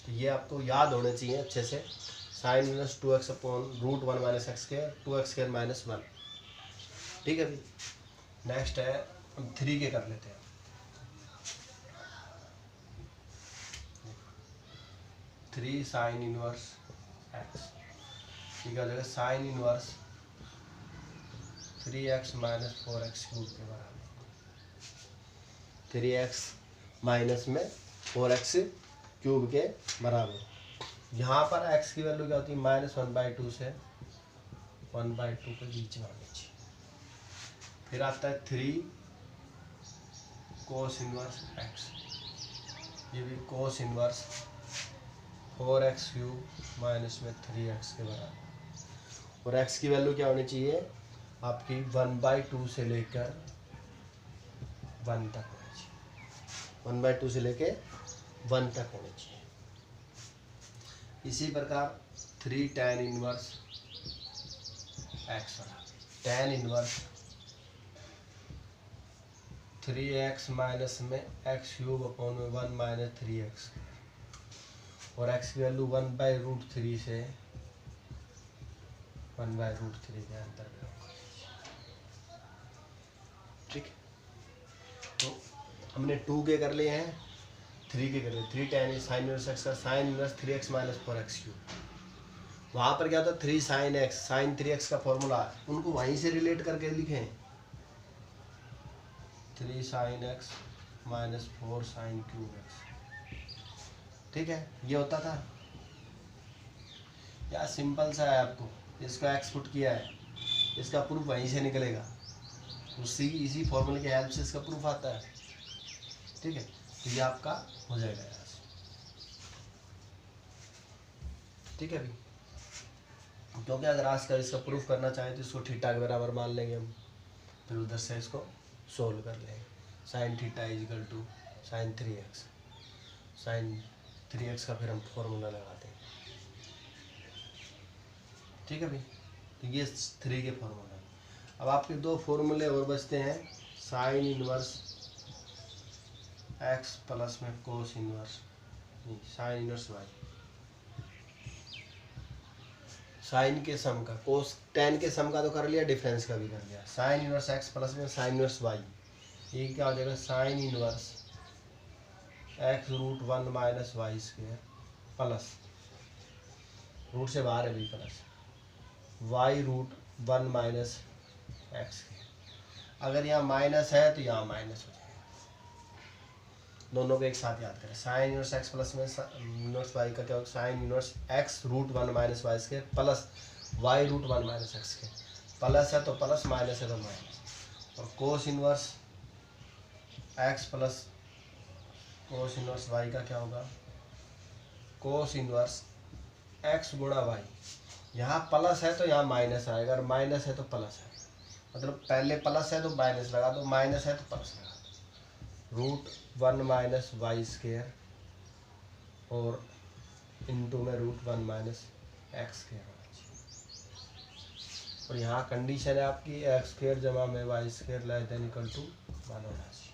तो ये आपको याद होने चाहिए अच्छे से, sign inverse 2x upon √1 minus x square 2x square minus 1। ठीक है भाई, नेक्स्ट है हम 3 के कर लेते हैं। 3 साइन इनवर्स x, ठीक है, sine inverse 3x minus 4x cube के बराबर, 3x माइनस में 4x क्यूब के बराबर। यहाँ पर x की वैल्यू क्या होती है, -1/2 से 1/2 के बीच में होनी चाहिए। फिर आता है 3 कोस इनवर्स x, ये भी कोस इनवर्स 4x क्यूब माइनस में 3x के बराबर। और x की वैल्यू क्या होनी चाहिए आपकी 1/2 से लेकर 1 तक होनी चाहिए, 1/2 से लेकर 1 तक होनी चाहिए। इसी प्रकार 3 tan इनवर्स x बराबर tan इनवर्स 3x माइनस में x क्यूब अपॉन में 1 माइनस 3x, और x की वैल्यू 1/√3 से 1/√3 के अंदर। ठीक, तो हमने 2 के कर लिए हैं, 3 के कर लिए। 3 tan साइन इनवर्स x का sign inverse 3x minus 4x cube. वहाँ पर क्या होता है 3 साइन x साइन 3x का फॉर्मूला है, उनको वहीं से रिलेट करके लिखें, 3 sine x minus 4 sine cube x। ठीक है, ये होता था या सिंपल सा है, आपको इसका x पुट किया है, इसका प्रूफ वहीं से निकलेगा, उसी इसी फॉर्मूले की हेल्प से इसका प्रूफ आता है। ठीक है, तो ये आपका हो जाएगा यहाँ से। ठीक है भाई, क्योंकि अगर आज का इसका प्रूफ करना चाहें तो इसको थीटा के बराबर मान लेंगे हम, फिर उधर से इसको सोल्व कर लेंगे। Sine theta is equal to sine 3x, sine 3x का फिर हम फॉर्मूला लगाते हैं। ठीक है भाई, तो ये 3 के फॉर्मूला। अब आपके 2 फॉर्मूले और बचते हैं, साइन इनवर्स x प्लस में कोस इनवर्स, नहीं साइन इनवर्स y, साइन के सम का, कोस tan के सम का तो कर लिया, डिफरेंस का भी कर लिया। साइन इनवर्स x प्लस में साइन इनवर्स y, ये क्या हो जाएगा sine inverse x root 1 minus y square plus, root से बाहर है भी, plus y root 1 minus x. अगर यहाँ माइनस है तो यहाँ माइनस हो जाएगा, दोनों को एक साथ याद करें। साइन इनवर्स एक्स प्लस में इनवर्स वाई का क्या होगा, sine inverse x root 1 minus y square plus y root 1 minus x के, प्लस है तो प्लस, माइनस है तो माइनस। और cos inverse x plus cos inverse y का क्या होगा, कोस इनवर्स एक्स गुणा वाई। यहाँ प्लस है तो यहाँ माइनस आएगा, और माइनस है तो प्लस है, मतलब पहले प्लस है तो माइनस लगा दो, माइनस है तो प्लस लगा दो। रूट 1 माइनस वाई स्क्वायर और इंटू में रूट 1 माइनस एक्स स्क्वायर होना चाहिए। और यहाँ कंडीशन है आपकी एक्स स्क्वायर जमा में y square less than equal to 1 होना चाहिए।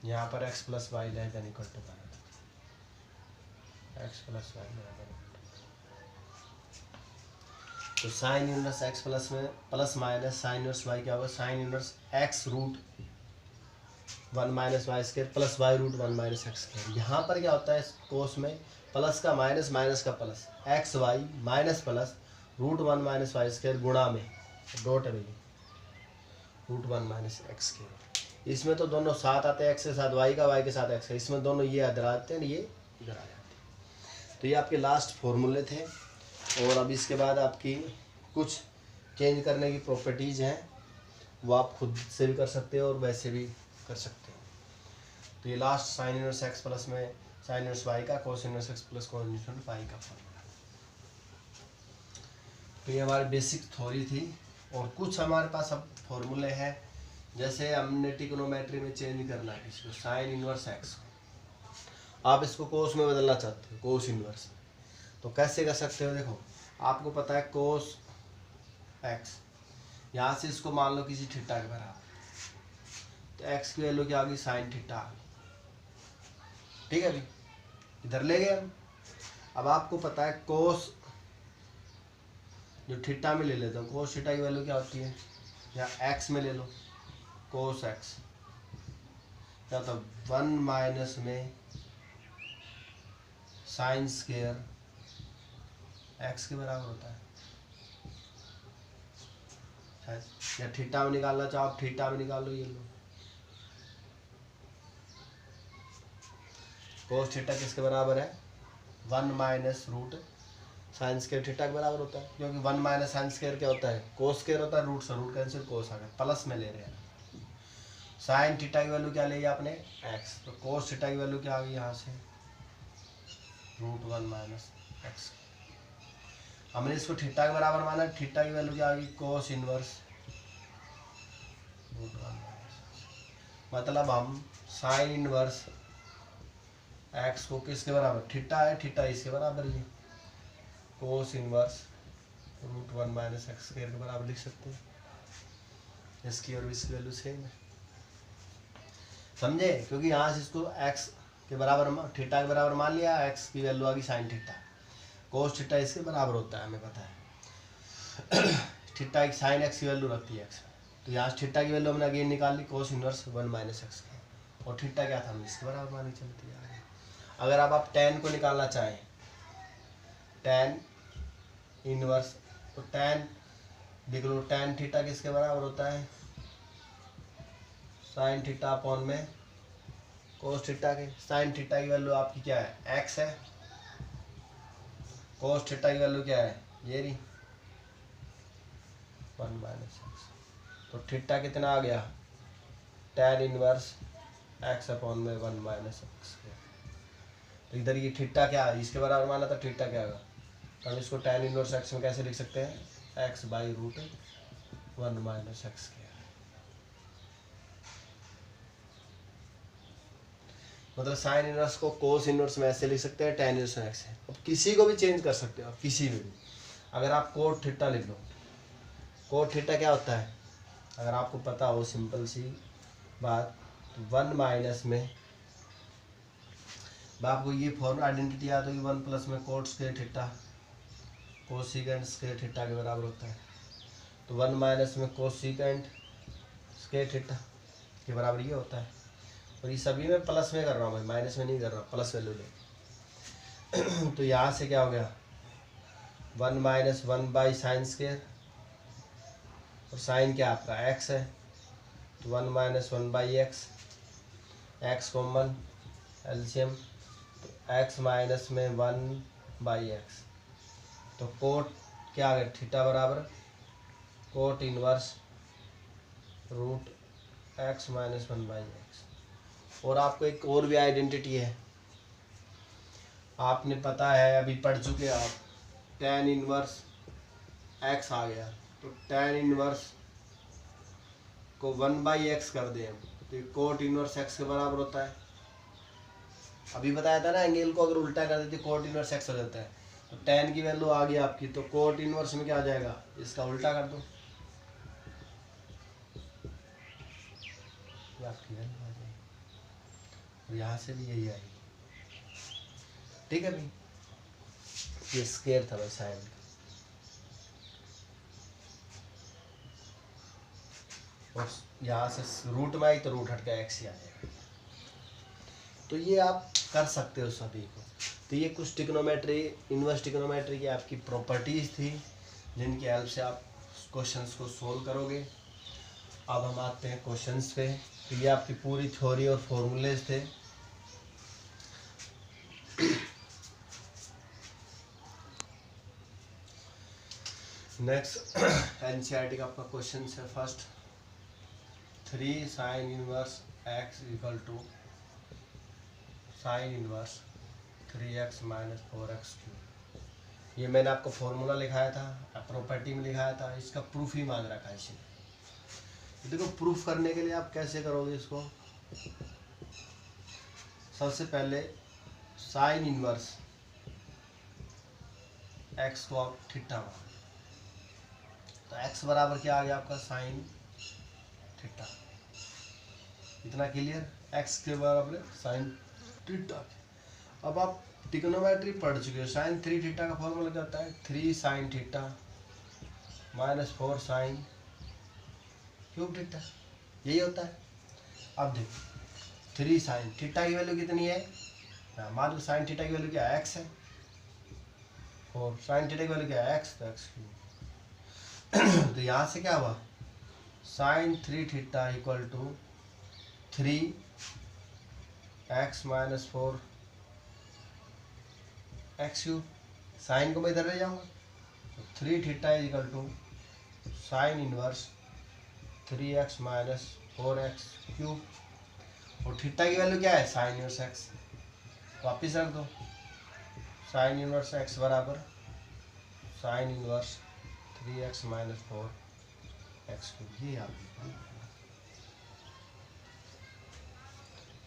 यहाँ पर x plus y less than equal to 1, x plus y less than. तो साइन इनवर्स एक्स प्लस में plus minus sine inverse y क्या होगा, sine inverse x root 1 minus y square plus y root 1 minus x square. यहाँ पर क्या होता है cos में, प्लस का माइनस, माइनस का plus, x y minus plus root 1 minus y square गुणा में डॉट है भैया रूट 1 माइनस एक्स स्क्वायर। इसमें तो दोनों साथ आते हैं, एक्स के साथ वाई का, वाई के साथ एक्स का, इसमें दोनों ये इधर आते हैं, ये इधर आ जाते हैं। तो ये आपके लास्ट फॉर्मूले थे। और अब इसके बाद आपकी कुछ चेंज करने की प्रॉपर्टीज़ हैं, वो आप खुद से भी कर सकते हो और वैसे भी कर सकते हो। तो ये last sine inverse x plus में साइन इनवर्स वाई का, cos inverse x plus cos inverse y का फॉर्मूला। तो ये हमारी बेसिक थ्योरी थी। और कुछ हमारे पास अब फॉर्मूले हैं, जैसे हमने ट्रिग्नोमेट्री में चेंज करना है इसको, साइन इनवर्स एक्स आप इसको कोस में बदलना चाहते हो, कोस इनवर्स में, तो कैसे कर सकते हो। देखो आपको पता है कोस एक्स, यहाँ से इसको मान लो किसी थीटा के बराबर, तो एक्स की वैल्यू क्या आ गई, साइन थीटा। ठीक है भाई, इधर ले गए हम। अब आपको पता है कोस, जो थीटा में ले लेता हूँ, कोस थीटा की वैल्यू क्या होती है, या एक्स में ले लो, कोस एक्स क्या होता है 1 माइनस में साइन स्क्वायर एक्स के बराबर होता है। या थीटा में निकालना चाहो आप, थीटा में निकाल लो, ये लो कोस थीटा किसके बराबर है, 1 minus root sine square theta के बराबर होता है, क्योंकि 1 माइनस साइन स्क्वायर क्या होता है, कोस स्क्वायर होता है, रूट से रूट कैंसिल, कोस आ गया, प्लस में ले रहे हैं। साइन थीटा की वैल्यू क्या ले आपने, एक्स, तो कोस थीटा की वैल्यू क्या आ गई यहाँ से, रूट 1 माइनस एक्स। हमने इसको थीटा के बराबर माना, थीटा की वैल्यू क्या आ गई, कोस इनवर्स रूट 1 माइनस। मतलब हम साइन इनवर्स एक्स को किसके बराबर, थीटा है, थीटा इसके बराबर ही, cos inverse root 1 minus x square के बराबर लिख सकते हैं। इसकी और इसकी वैल्यू सेम है, समझे, क्योंकि यहाँ से इसको एक्स के बराबर, थीटा के बराबर मान लिया, एक्स की वैल्यू आ गई साइन थीटा, कोस थीटा इसके बराबर होता है, हमें पता है। थीटा एक साइन एक्स की वैल्यू रखती है एक्स, तो यहाँ थीटा की वैल्यू हमने अगेन निकाल ली, कोस इनवर्स 1 माइनस एक्स का, और थीटा क्या था, हम इसके बराबर मानी चलती है। अगर आप टेन को निकालना चाहें, टेन इनवर्स, तो टेन देख लो, टेन थीटा किसके बराबर होता है, साइन थीटा अपॉन में कोस थीटा के। साइन थीटा की वैल्यू आपकी क्या है, एक्स है, कोस थीटा की वैल्यू क्या है, ये रही 1 माइनस एक्स। तो थीटा कितना आ गया, टेन इनवर्स एक्स अपॉन में 1 माइनस एक्स। तो इधर ये थीटा क्या है, इसके बराबर माना था, थीटा क्या होगा, तो हम इसको टेन इनवर्स एक्स में कैसे लिख सकते हैं, x by root 1 minus x के। मतलब साइन इनवर्स को कोस इनवर्स में ऐसे लिख सकते हैं, टेन इनवर्स में एक्स है। अब किसी को भी चेंज कर सकते हो आप, किसी में भी। अगर आप कोट थीटा लिख लो, कोट थीटा क्या होता है, अगर आपको पता हो सिंपल सी बात, तो 1 माइनस में, आपको ये फॉर्मूला आइडेंटिटी याद होगी, 1 प्लस में coat square theta cosecant square theta के बराबर होता है। तो 1 माइनस में कोसिकेंट स्क्वायर थीटा के बराबर ये होता है। और ये सभी में प्लस में कर रहा हूँ भाई, माइनस में नहीं कर रहा हूँ, प्लस वैल्यू ले। तो यहाँ से क्या हो गया 1 - 1 बाई साइन स्क्वायर, और साइन क्या आपका x है, तो 1 - 1 by x, x common LCM, तो x माइनस में 1 बाई एक्स, तो कोट क्या आ गया थीटा बराबर cot inverse root x - 1 by x. और आपको एक और भी आइडेंटिटी है, आपने पता है अभी पढ़ चुके आप, tan इनवर्स x आ गया, तो tan इनवर्स को 1 बाई एक्स कर दें तो ये कोट इनवर्स x के बराबर होता है। अभी बताया था ना एंगल को अगर उल्टा कर देते कोट इनवर्स x हो जाता है, तो tan की वैल्यू आ गई आपकी, तो कोट इनवर्स में क्या आ जाएगा, इसका उल्टा कर दो, ये आपकी वैल्यू आ जाएगी, और यहाँ से भी यही आएगी। ठीक है भाई, ये स्क्वायर था भाई साइन का, और यहाँ से रूट में आई तो रूट हट के x ही आ जाएगा। तो ये आप कर सकते हो सभी को। तो ये कुछ ट्रिग्नोमेट्री, इनवर्स ट्रिग्नोमेट्री की आपकी प्रॉपर्टीज़ थी जिनकी हेल्प से आप क्वेश्चंस को सोल्व करोगे। अब हम आते हैं क्वेश्चंस पे। तो ये आपकी पूरी थ्योरी और फॉर्मूलेज थे। नेक्स्ट एनसीईआरटी का आपका क्वेश्चन है first, 3 sine inverse x equal to sine inverse 3x minus 4x cube. ये मैंने आपको फॉर्मूला लिखाया था, प्रॉपर्टी में लिखाया था, इसका प्रूफ ही मांग रखा है इसने। देखो प्रूफ करने के लिए आप कैसे करोगे इसको, सबसे पहले साइन इनवर्स x को आप थीटा मान, तो x बराबर क्या आ गया आपका साइन थीटा, इतना क्लियर, x के बराबर साइन थीटा। अब आप ट्रिग्नोमेट्री पढ़ चुके हो, साइन 3 थीटा का फॉर्मूला क्या होता है, 3 sine theta minus 4 sine cube theta, यही होता है। अब देखो 3 साइन थीटा की वैल्यू कितनी है, मान लो साइन थीटा की वैल्यू क्या है x है, और साइन थीटा की वैल्यू क्या है x, तो x क्यूब। तो यहाँ से क्या हुआ sine 3 theta equal to 3x minus 4 x cube, sine को मैं इधर ले जाऊँगा, तो 3 theta equal to sine inverse 3x minus 4x cube, और थीटा की वैल्यू क्या है साइन इनवर्स x, वापिस रख दो, साइन इनवर्स x बराबर sine inverse 3x minus 4x cube. ये आप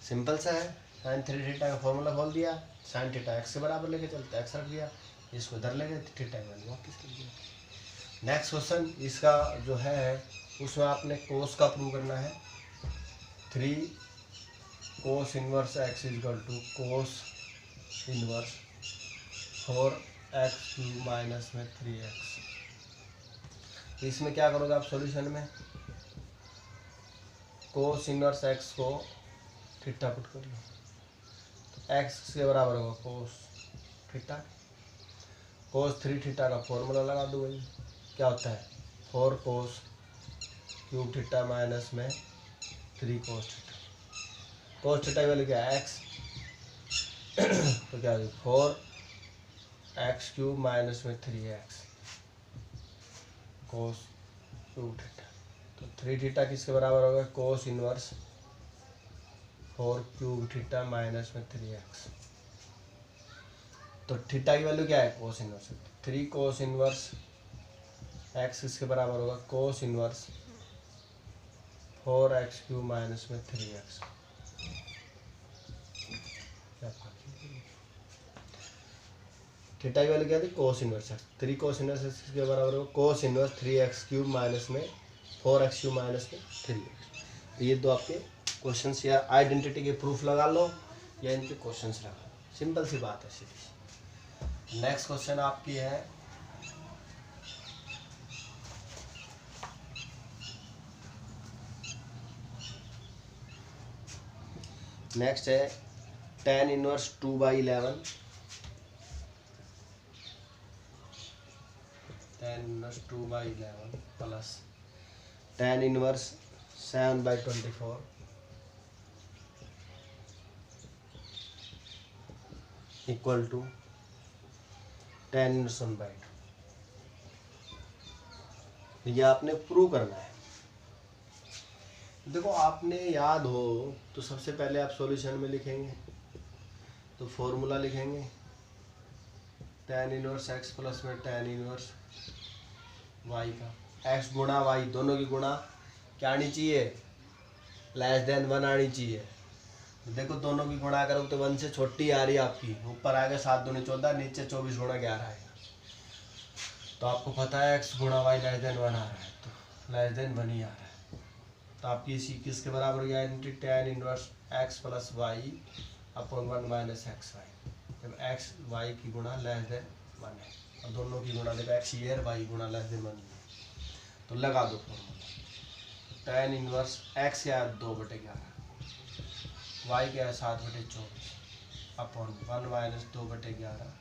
सिंपल सा है, साइन 3 थीटा का फॉर्मूला खोल दिया, साइन थीटा x के बराबर लेके चलते, x रख दिया, इसको इधर ले गए, थीटा की वैल्यू वापस ले दिया। नेक्स्ट क्वेश्चन इसका जो है उसमें आपने कोस का प्रूव करना है, 3 cos inverse x equal to cos inverse 4x cube minus में 3x। इसमें क्या करोगे आप सॉल्यूशन में, कोस इनवर्स x को थीटा पुट कर लो, तो x के बराबर होगा कोस थीटा, कोस 3 थीटा का फॉर्मूला लगा दो भाई, क्या होता है 4 कोस क्यूब थीटा माइनस में 3 कोस थीटा, कोस थीटा की वैल्यू क्या है x, तो क्या 4x क्यूब माइनस में 3x कोस क्यूब थीटा, तो 3 थीटा किसके बराबर होगा cos inverse 4 cube theta minus में 3x, तो थीटा की वैल्यू क्या है cos inverse, 3 cos inverse x इसके बराबर होगा cos inverse 4x cube minus में 3x। थीटा की वैल्यू क्या थी कोस inverse x, 3 cos inverse x के बराबर होगा cos inverse 3x cube minus में 4x क्यूब माइनस में 3x। ये दो आपके क्वेश्चंस, या आइडेंटिटी के प्रूफ लगा लो या इनके क्वेश्चंस लगा लो, सिंपल सी बात है सीधी। नेक्स्ट क्वेश्चन आपकी है नेक्स्ट है tan inverse 2/11, tan inverse 2/11 plus tan inverse 7/24 equal to tan inverse 1/2। ये आपने प्रूव करना है। देखो आपने याद हो तो सबसे पहले आप सॉल्यूशन में लिखेंगे, तो फॉर्मूला लिखेंगे tan इनवर्स x प्लस में tan इनवर्स y का, x गुणा y दोनों की गुणा क्या आनी चाहिए, लेस देन 1 आनी चाहिए। देखो दोनों की गुणा करो तो 1 से छोटी आ रही है आपकी, ऊपर आएगा 7 दूनी 14, नीचे 24 गुणा 11 आएगा। तो आपको पता है x गुणा y लेस देन 1 आ रहा है, तो लेस देन 1 ही आ रहा है। तो आपकी इसी किसके बराबर हो गया, tan inverse x plus y upon 1 minus x y. जब x y की गुणा लेस देन 1 है और दोनों की गुणा देखो x ये y गुणा लेस देन 1 है, तो लगा दो फॉर्मूला। tan इनवर्स x क्या है 2/11, y क्या है 7/24 अपॉन 1 माइनस 2/11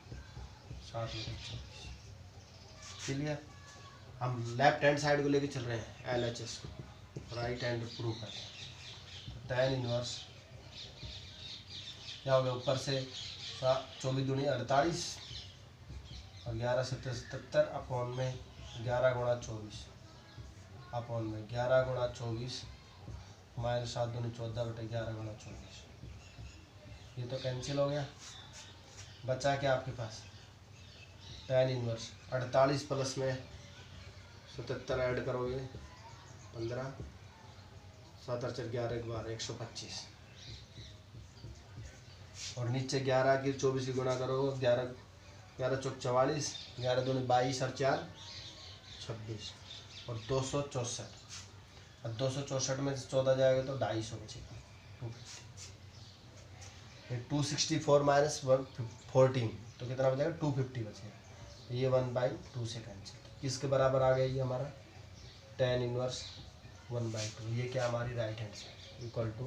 7/24। क्लियर। हम लेफ्ट हैंड साइड को लेके चल रहे हैं LHS को, राइट हैंड प्रूव करते हैं। tan इनवर्स क्या हो गया, ऊपर से 24 दूनी 48 और 11 से 77 अपॉन में 11 गुणा 24 अपॉन में 11 गुणा 24 माइनस 7 दूनी 14/11 गुणा 24। ये तो कैंसिल हो गया, बचा क्या आपके पास tan इनवर्स 48 प्लस में 77 ऐड करोगे 15 7 और 11 12 125 और नीचे 11 की 24 की गुणा करो 11 11 चौक 44 11 दूनी 22 और 4 26 और 264 और 264 में से 14 जाएगा तो 250 बचेगा 264 माइनस 14 तो कितना बचेगा 250 बचेगा। ये 1/2 से कैंसिल, किसके बराबर आ गया ये हमारा tan इनवर्स 1/2। ये क्या हमारी right hand side equal to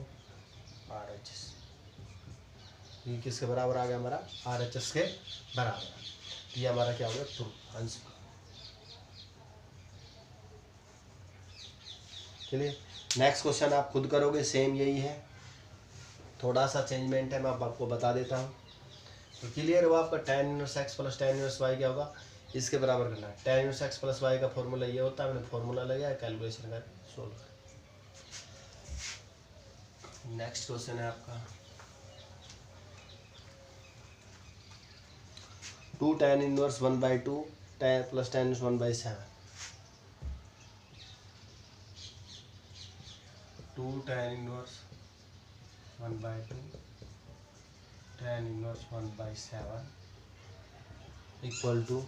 RHS। ये किसके बराबर आ गया हमारा RHS के बराबर। ये हमारा क्या हो गया प्रूफ आंसर। चलिए नेक्स्ट क्वेश्चन आप खुद करोगे, सेम यही है, थोड़ा सा चेंजमेंट है, मैं आपको बता देता हूँ। तो क्लियर हुआ आपका tan inverse x plus tan inverse y क्या होगा, इसके बराबर करना है। tan inverse x plus y का फॉर्मूला ये होता है, मैंने फॉर्मूला लगाया, कैलकुलेशन कर सोल्व कर। नेक्स्ट क्वेश्चन है आपका 2 tan inverse 1/2 plus tan inverse 1/7। 2 tan inverse 1/2 tan inverse 1/7 equal to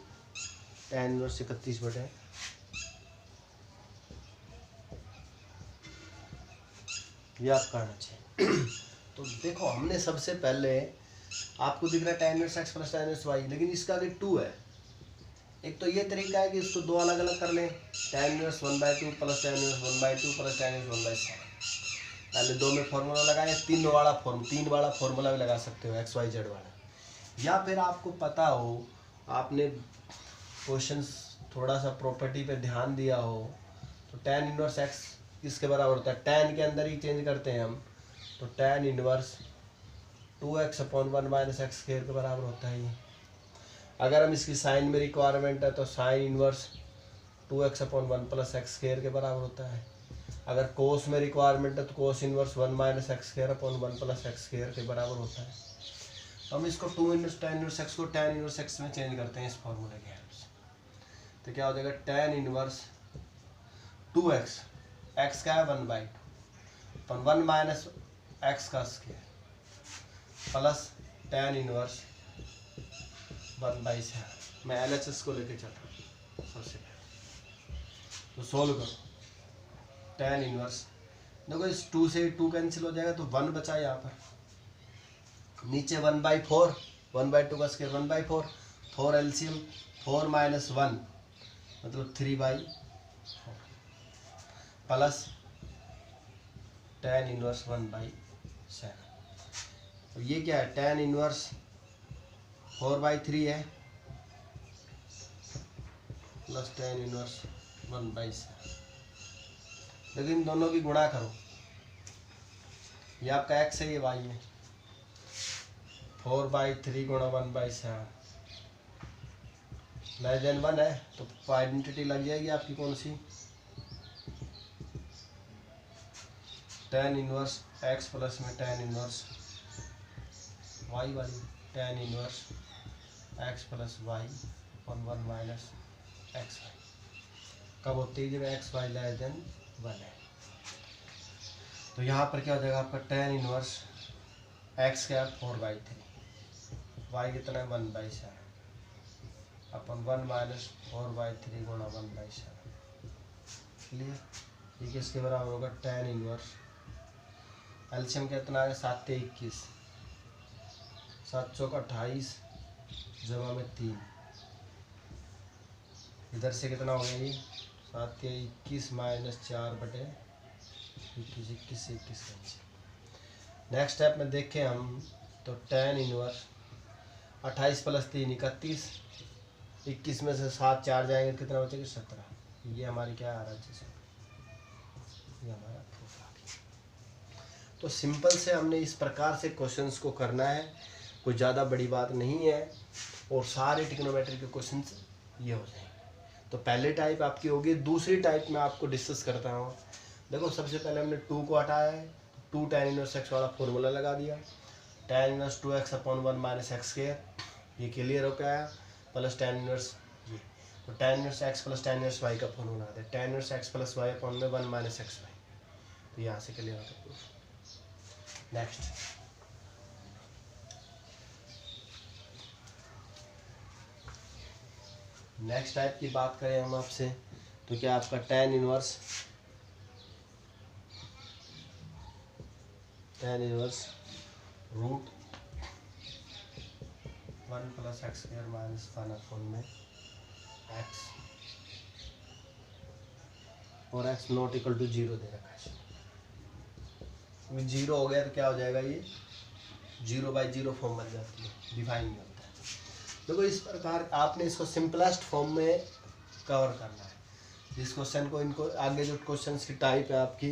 tan inverse 31/, ये आप करना चाहिए। तो देखो हमने सबसे पहले आपको दिख रहा है tan inverse x plus tan inverse y, लेकिन इसका आगे 2 है। एक तो ये तरीका है कि इसको दो अलग अलग कर लें, tan inverse 1/2 plus tan inverse 1/2 plus tan inverse 1/7। पहले दो में फॉर्मूला लगाए, तीन वाला फॉर्मूला भी लगा सकते हो x y z वाला। या फिर आपको पता हो, आपने क्वेश्चंस थोड़ा सा प्रॉपर्टी पे ध्यान दिया हो, तो tan इनवर्स x किसके बराबर होता है, tan के अंदर ही चेंज करते हैं हम, तो tan inverse 2x upon 1 minus x square के बराबर होता है ये। अगर हम इसकी साइन में रिक्वायरमेंट है तो sine inverse 2x upon 1 plus x square के बराबर होता है। अगर कोस में रिक्वायरमेंट है तो कोस inverse 1 minus x square upon 1 plus x square के बराबर होता है। तो हम इसको 2 इनवर्स tan इनवर्स x को tan इनवर्स x में चेंज करते हैं इस फॉर्मूले के हेल्प से। तो क्या हो जाएगा tan इनवर्स 2x, x का है 1/2 अपन 1 माइनस एक्स का स्क्वायर प्लस tan इनवर्स 1/7। मैं LHS को लेके चल रहा हूँ सबसे पहले, तो सोल्व करो tan इनवर्स। देखो इस 2 से 2 कैंसिल हो जाएगा तो 1 बचा यहाँ पर, नीचे 1/4 1/2 का स्क्वायर 1/4 4 एलसीएम 4 माइनस 1 मतलब 3/4 प्लस tan इनवर्स 1/7। अब ये क्या है, tan इनवर्स 4/3 है प्लस tan इनवर्स 1/7। लेकिन दोनों की गुणा करो, ये आपका x है, ये y है। 4/3 गुणा 1/7 लेस देन 1 है, तो आइडेंटिटी लग जाएगी आपकी कौन सी, tan इनवर्स x प्लस में tan इनवर्स y वाली, tan inverse x plus y और 1 माइनस एक्स वाई। कब होती है, जब एक्स वाई लेस देन 1 है। तो यहाँ पर क्या हो जाएगा आपका, tan इनवर्स x क्या है 4/3, y कितना है 1/7 अपन 1 माइनस 4/3 गुणा 1/7। क्लियर, ये किसके बराबर होगा, tan इनवर्स एलसीएम कितना है 7 × 21, 7 × 28 जमा में 3, इधर से कितना हो गया ये 7 × 21 माइनस 4/21, 21 नेक्स्ट स्टेप में देखें हम तो tan इनवर्स 28 प्लस 3 31, 21 में से 7 4 जाएंगे कितना बचेगा 17। ये हमारी क्या आ रहा है, ये हमारा प्रूफ आ गया। तो सिंपल से हमने इस प्रकार से क्वेश्चंस को करना है, कोई ज़्यादा बड़ी बात नहीं है, और सारे ट्रिग्नोमेट्री के क्वेश्चंस ये हो जाएंगे। तो पहले टाइप आपकी होगी, दूसरी टाइप में आपको डिस्कस करता हूँ। देखो सबसे पहले हमने 2 को हटाया है, 2 tan इनवर्स x वाला फॉर्मूला लगा दिया, tan inverse 2x/1 minus x square, ये क्लियर हो गया, प्लस tan इनवर्स ये, तो tan inverse x plus tan inverse y का फॉर्मूला आता है, tan inverse x plus y upon में 1 माइनस एक्स वाई। तो यहाँ से क्लियर होता है प्रूफ। नेक्स्ट टाइप की बात करें हम आपसे, तो क्या आपका tan inverse root 1 plus x square minus 1 upon में एक्स, और x नॉट इक्वल टू 0 दे रखा है। 0 हो गया तो क्या हो जाएगा, ये 0/0 फॉर्म बन जाती है, डिफाइन नहीं होता है। देखो इस प्रकार आपने इसको सिंपलेस्ट फॉर्म में कवर करना है। इस क्वेश्चन को, इनको आगे जो क्वेश्चंस की टाइप है आपकी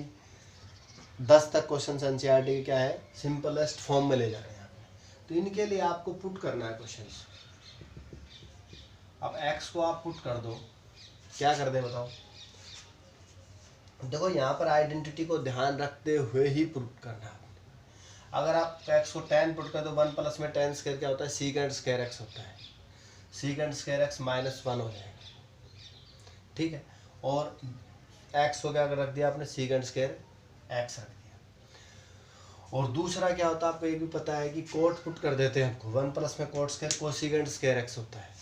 10 तक क्वेश्चन एनसीईआरटी के क्या है, सिंपलेस्ट फॉर्म में ले जा रहे हैं आपने। तो इनके लिए आपको पुट करना है क्वेश्चंस। अब x को आप पुट कर दो, क्या कर दे बताओ। देखो यहाँ पर आइडेंटिटी को ध्यान रखते हुए ही पुट करना है। अगर आप x को tan पुट कर दो, 1 प्लस में tan स्क्वायर क्या होता है, सीकेंड स्क्वायर x होता है, सीकेंड स्क्वायर x माइनस 1 हो जाएगा, ठीक है। और x को क्या रख दिया आपने, सीकेंड स्क्वायर x रख दिया। और दूसरा क्या होता है आपको ये भी पता है कि कोट पुट कर देते हैं आपको, 1 प्लस में coat square cosecant square x होता है,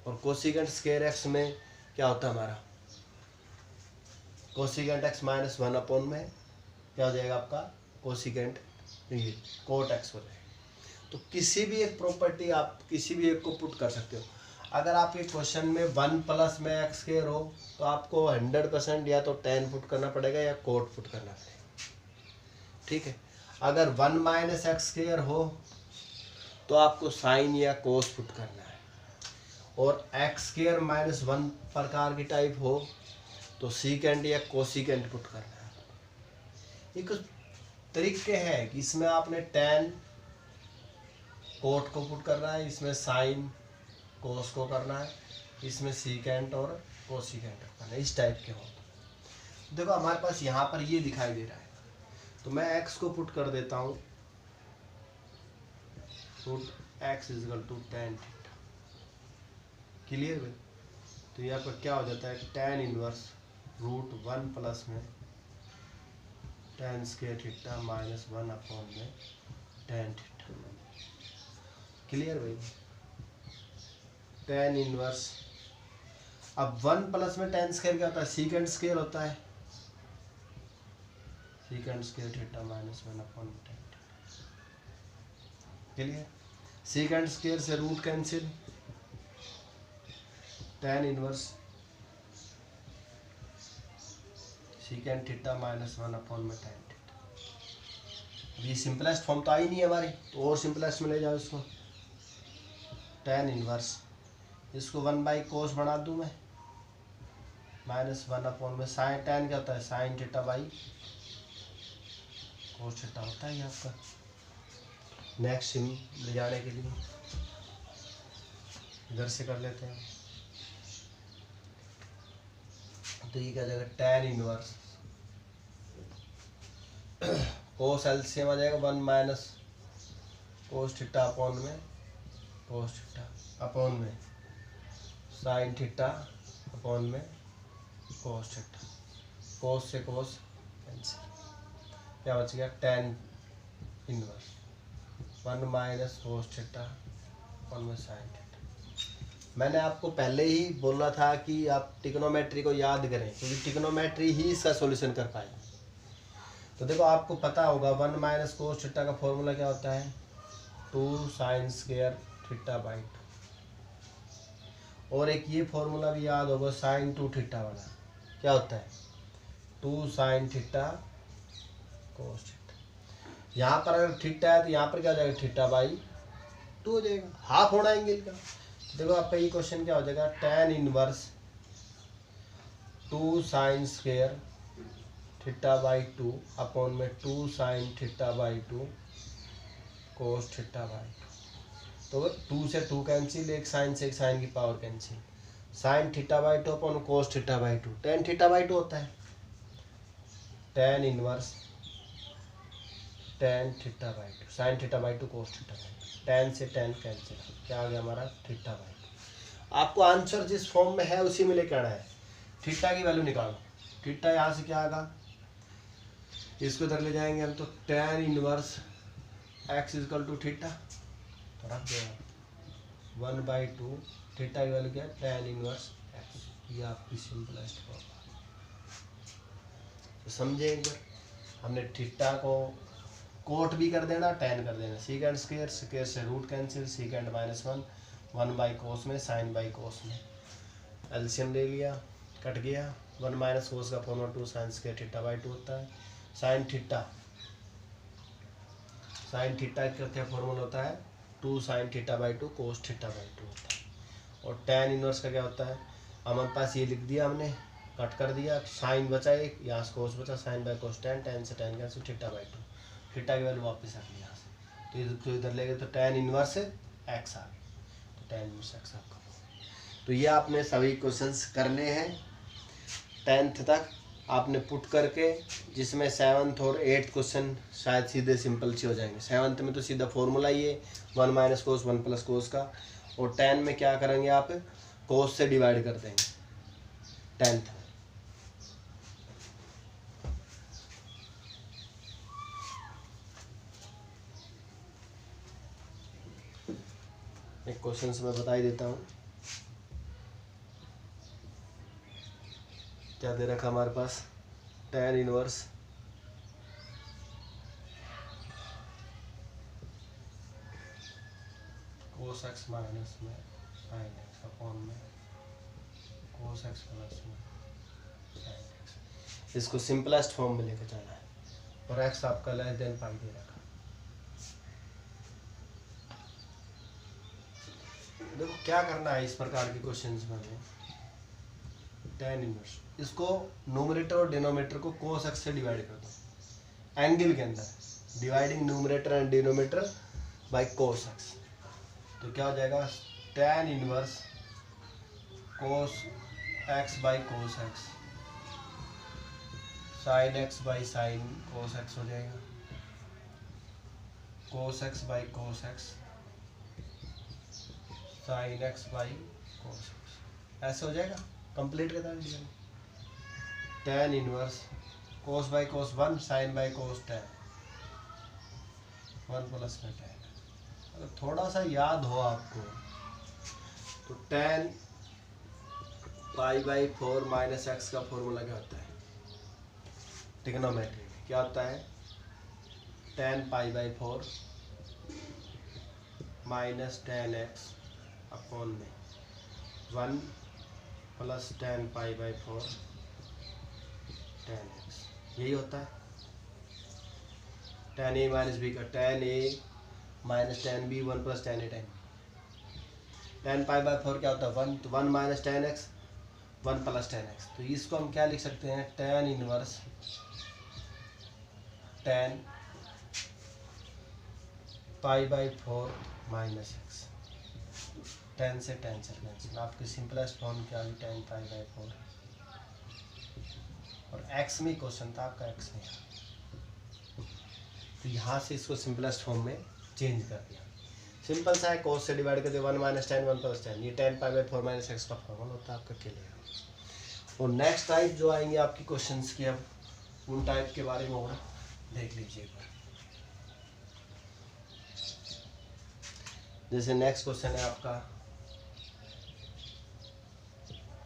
और कोसिकेंड स्क्वायर x में क्या होता है हमारा, कोसिकेंट x माइनस 1 अपॉन में क्या हो जाएगा आपका, कोसिकेंट ये कोट x हो जाएगा। तो किसी भी एक प्रॉपर्टी आप किसी भी एक को पुट कर सकते हो। अगर आपके क्वेश्चन में 1 प्लस में एक्स स्क्वायर हो तो आपको 100% या तो tan पुट करना पड़ेगा या कोट पुट करना पड़ेगा, ठीक है। अगर 1 माइनस एक्स स्क्वायर हो तो आपको साइन या कोस पुट करना है, और एक्स स्क्वायर माइनस 1 प्रकार की टाइप हो तो सीकेंड या कोसिकेंड पुट करना है। ये कुछ तरीके हैं कि इसमें आपने tan कोट को पुट करना है, इसमें साइन कोस को करना है, इसमें सीकेंट और कोसिकेंट करना है, इस टाइप के हो। देखो हमारे पास यहाँ पर ये दिखाई दे रहा है, तो मैं x को पुट कर देता हूँ, put x equal to tan theta, clear है। तो यहाँ पर क्या हो जाता है, tan इनवर्स रूट 1 प्लस में tan square theta minus 1 upon में tan थीटा, क्लियर भाई। tan इनवर्स, अब 1 प्लस में tan स्क्वायर क्या होता है, सीकेंड स्क्वायर होता है, secant square theta minus 1 upon में tan theta, clear. Secant square से root cancel, tan inverse secant theta minus 1 upon में tan थीटा। ये सिंपलेस्ट फॉर्म तो आई नहीं है हमारी, तो और सिंपलेस्ट में ले जाओ इसको। टेन इनवर्स, इसको 1/cos बना दूँ मैं, -1 में साइन, टेन क्या होता है sine theta by cos theta होता है ये आपका। नेक्स्ट सिम ले जाने के लिए इधर से कर लेते हैं, तो ये क्या जाएगा टेन इनवर्स कोस एलसीएम आ जाएगा 1 - कोस थीटा अपॉन में कोस थीटा अपॉन में साइन थीटा अपॉन में कोस थीटा, कोस से कोस कैंसिल, क्या बच गया tan inverse 1 - cos theta upon में साइन थीटा। मैंने आपको पहले ही बोला था कि आप ट्रिग्नोमेट्री को याद करें, क्योंकि ट्रिग्नोमेट्री ही इसका सॉल्यूशन कर पाएगी। तो देखो आपको पता होगा 1 - कोस थीटा का फॉर्मूला क्या होता है 2 sin स्क्वायर थीटा बाई 2, और एक ये फॉर्मूला भी याद होगा sin 2 थीटा वाला, क्या होता है 2 sin थीटा कोस थीटा। यहाँ पर अगर थीटा है तो यहाँ पर क्या हो जाएगा थीटा बाई 2 हो जाएगा, हाफ होना एंगल का। देखो आपका ये क्वेश्चन क्या हो जाएगा tan inverse 2 sin square theta by 2 upon में 2 sin theta by 2 cos theta by 2। तो 2 से 2 कैंसिल, एक साइन से एक साइन की power cancel, sine theta by 2 upon cos theta by 2, tan theta by 2 होता है। Tan inverse tan theta by 2 sine theta by 2 cos theta by 2, ten से tan cancel, क्या आ गया हमारा थीटा बाई 2। आपको आंसर जिस फॉर्म में है उसी में लेकर आना है। थीटा की वैल्यू निकालो, थीटा यहाँ से क्या आएगा, इसको इधर ले जाएंगे हम, तो tan inverse x equal to theta, तो रख देगा 1/2, थीटा की वैल्यू क्या है टेन इनवर्स एक्स, ये आपकी सिंपलेस्ट फॉर्म। तो समझे एक बार, हमने थीटा को कोट भी कर देना, टेन कर देना, सीकेंड स्क्वायर, स्क्वायर से रूट कैंसिल, सीकेंड -1 1/cos में साइन बाई कोस में, एलसीएम ले लिया कट गया, 1 - कोस का formula 2 sin square theta by 2 होता है। साइन थीटा का क्या फॉर्मूला होता है 2 sin theta by 2 cos theta by 2 होता है। और टेन इनवर्स का क्या होता है, हमारे पास ये लिख दिया हमने, कट कर दिया, साइन बचा एक, यहाँ से कोस बचा, sine by cos tan, tan से tan cancel, theta by 2, theta की वैल्यू वापस आ गई यहाँ से, तो इधर ले गए तो टेन इनवर्स एक्स आ गई, तो टेन इनवर्स एक्स आपका। तो ये आपने सभी क्वेश्चंस करने हैं 10th तक आपने पुट करके, जिसमें 7th और 8th क्वेश्चन शायद सीधे सिंपल से हो जाएंगे। 7th में तो सीधा फॉर्मूला ही है 1 - कोस 1 + कोस का, और 10 में क्या करेंगे आप कोस से डिवाइड कर देंगे 10th में। एक क्वेश्चन से मैं बता ही देता हूँ क्या दे रखा हमारे पास, tan inverse cos x minus में साइन एक्स अपॉन में कोस एक्स प्लस में साइन एक्स, इसको सिंपलेस्ट फॉर्म में लेकर जाना है, और एक्स आपका लेस देन पाई दे रखा। देखो क्या करना है इस प्रकार के क्वेश्चंस में, टेन इनवर्स, इसको नोमिनेटर और डिनोमिनेटर को कोस एक्स से डिवाइड कर दो एंगल के अंदर, dividing numerator and denominator by cos x, तो क्या हो जाएगा tan inverse cos x by cos x sine x by sine cos x हो जाएगा, cos x by cos x sine x by cos x, ऐसे हो जाएगा कंप्लीट करता है। Tan inverse cos by cos 1 sine by cos 10 1 plus में 10, अगर थोड़ा सा याद हो आपको तो tan pi by 4 minus x का फॉर्मूला क्या होता है ट्रिग्नोमेट्री में, क्या होता है ten pi by 4 minus 10x upon में 1 प्लस 10 पाई बाई 4 10x, यही होता है tan a माइनस बी का tan a minus tan b 1 plus tan a tan tan pi by 4 क्या होता है 1, तो 1 minus tan x 1 plus tan x, तो इसको हम क्या लिख सकते हैं tan inverse tan pi by 4 minus x. tan से tan से कैंसिल, आपकी सिंपलेस्ट फॉर्म क्या हुई tan पाई बाई 4, और x में क्वेश्चन था आपका, x में, तो यहाँ से इसको सिंपलेस्ट फॉर्म में चेंज कर दिया। सिंपल सा है, cos से डिवाइड कर दिया 1 माइनस tan 1 प्लस tan, ये tan pi by 4 minus x का फॉर्मूला होता है आपका क्लियर। और नेक्स्ट टाइप जो आएंगे आपकी क्वेश्चंस की, अब उन टाइप के बारे में और देख लीजिए एक बार। जैसे नेक्स्ट क्वेश्चन है आपका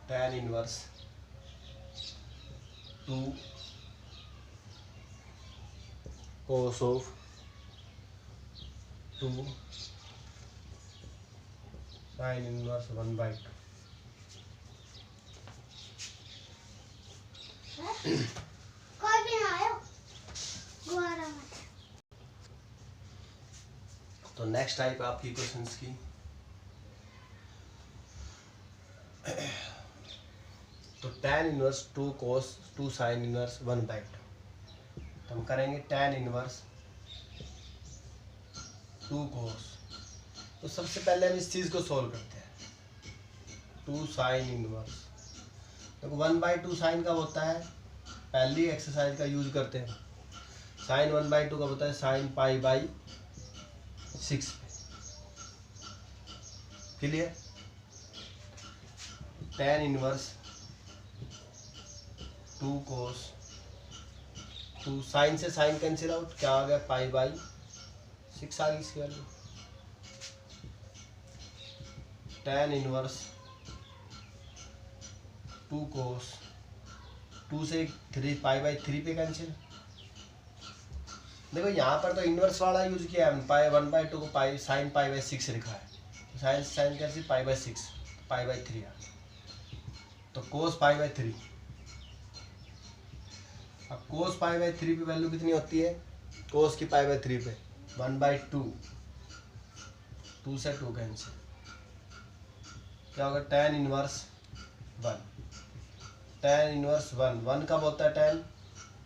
tan inverse 2 cos of 2 sin inverse 1 by 2। कोई भी ना आयो गुआरा मत। तो नेक्स्ट टाइप आपकी क्वेश्चंस की तो tan inverse 2 cos 2 sin inverse 1 by 2, तो हम करेंगे tan इनवर्स 2 cos, तो सबसे पहले हम इस चीज़ को सोल्व करते हैं 2 sin इनवर्स, देखो 1 by 2 साइन कब होता है, पहली एक्सरसाइज का यूज करते हैं, साइन 1 by 2 कब होता है साइन पाई बाई 6 पे, clear. tan inverse 2 cos 2 sine से साइन कैंसिल आउट, क्या आ गया पाई बाई 6 आ गई इसकी वैल्यू। tan इनवर्स 2 cos 2 से 3 पाई बाई 3 पे कैंसिल। देखो यहाँ पर तो इनवर्स वाला यूज किया है, पाई 1 बाई 2 को पाई साइन पाई बाई 6 लिखा है, तो sine sine cancel pi by 6 pi by 3 आ गया, तो कोस पाई बाई 3। अब कोस पाई बाई 3 पे वैल्यू कितनी होती है, कोस की पाई बाई 3 पे 1 बाई 2, 2 से 2 कैंसिल, क्या होगा tan इनवर्स 1, tan इनवर्स 1 1 कब होता है tan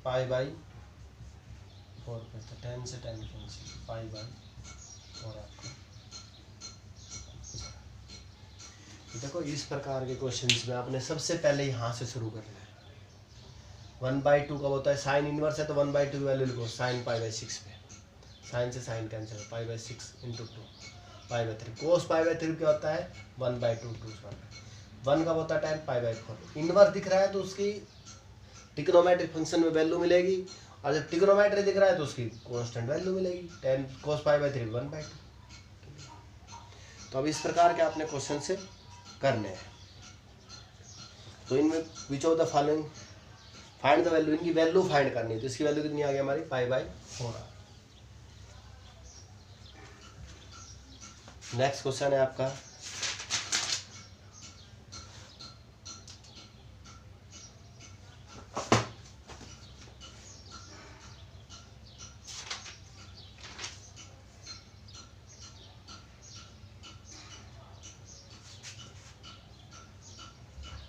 पाई बाई 4 पे, तो tan से tan कैंसिल पाई बाई 4 आपका। तो देखो इस प्रकार के क्वेश्चंस में आपने सबसे पहले यहाँ से शुरू करना है। 1 बाई 2 कब होता है, साइन इनवर्स है तो 1 बाई 2 की वैल्यू लिखो साइन पाई बाई 6 पे, साइन से साइन कैंसिल पाई बाई 6 इंटू 2 pi by 3, cos pi by 3 क्या होता है 1 बाई 2 2 1 कब होता है tan पाई बाई 4। इनवर्स दिख रहा है तो उसकी ट्रिग्नोमेट्रिक फंक्शन में वैल्यू मिलेगी, और जब ट्रिग्नोमेट्री दिख रहा है तो उसकी कांस्टेंट वैल्यू मिलेगी, tan cos pi by 3 1 by 2। तो अब इस प्रकार के आपने क्वेश्चन से करने हैं। तो इनमें which of the following find the value, इनकी वैल्यू फाइंड करनी है, तो इसकी वैल्यू कितनी आ गई हमारी पाई बाई 4। नेक्स्ट क्वेश्चन है आपका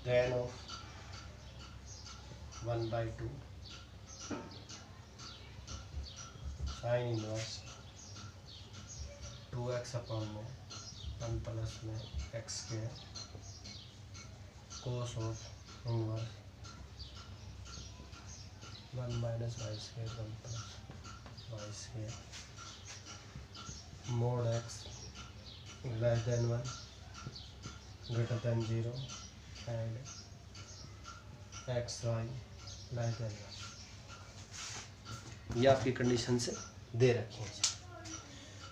tan of 1 by 2 sin inverse 2x upon में 1 प्लस में x के cos of inverse 1 minus y square 1 plus y square mod x less than 1 greater than 0 and x y less than 1, ये आपकी condition से दे रखी है।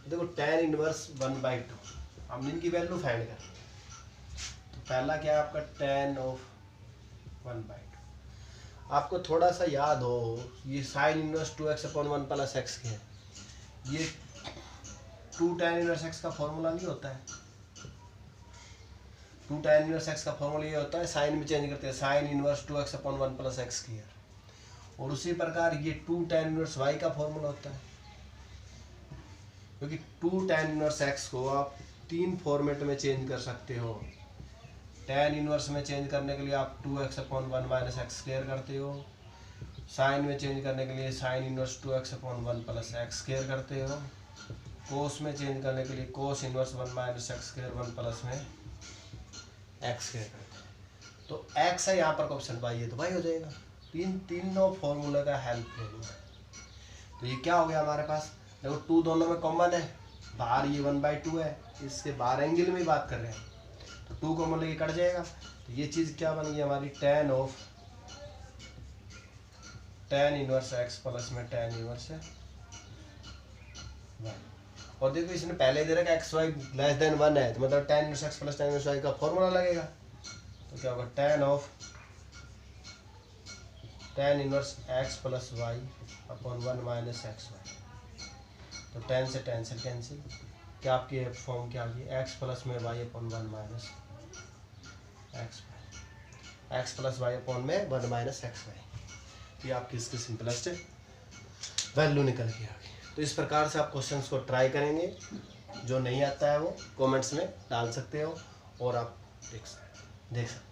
देखो tan इनवर्स 1 बाई 2, हम इनकी वैल्यू फाइंड करें, तो पहला क्या है आपका tan ऑफ 1 बाई 2। आपको थोड़ा सा याद हो, ये sign inverse 2x upon 1 plus x के है, ये 2 tan इनवर्स x का फॉर्मूला नहीं होता है, 2 tan इनवर्स x का फॉर्मूला ये होता है, साइन में चेंज करते हैं, sine inverse 2x upon 1 plus x की है, और उसी प्रकार ये 2 tan इनवर्स y का फॉर्मूला होता है, क्योंकि 2 tan इनवर्स x को आप 3 फॉर्मेट में चेंज कर सकते हो। tan इनवर्स में चेंज करने के लिए आप 2x/1 माइनस एक्स स्क्वायर करते हो। साइन में चेंज करने के लिए sine inverse 2x/1 plus x square करते हो। कोस में चेंज करने के लिए कोस inverse 1 minus x square 1 plus में एक्स स्क्वायर करते हैं। तो x है यहाँ पर ऑप्शन y है तो y हो जाएगा। तीनों फॉर्मूले का हेल्प ले लो। तो ये क्या हो गया हमारे पास, देखो 2 दोनों में कॉमन है, बाहर ये 1/2 है, इसके बाहर एंगल में बात कर रहे हैं तो 2 कॉमन लेके कट जाएगा। तो ये चीज़ क्या बन गई हमारी, tan इनवर्स x प्लस में tan इनवर्स है y। और देखो इसने पहले दे रखा एक्स वाई लेस देन 1 है तो मतलब tan inverse x plus tan inverse y का फॉर्मूला लगेगा। तो क्या होगा, tan inverse x plus y upon 1 minus x y. तो tan से कैंसिल, क्या आपकी फॉर्म क्या आ गई, x प्लस में y upon 1 minus x y, x plus y upon में 1 माइनस एक्स वाई। ये आपकी इसकी सिंपलेस्ट वैल्यू निकल के आ गई। तो इस प्रकार से आप क्वेश्चंस को ट्राई करेंगे, जो नहीं आता है वो कमेंट्स में डाल सकते हो और आप देख सकते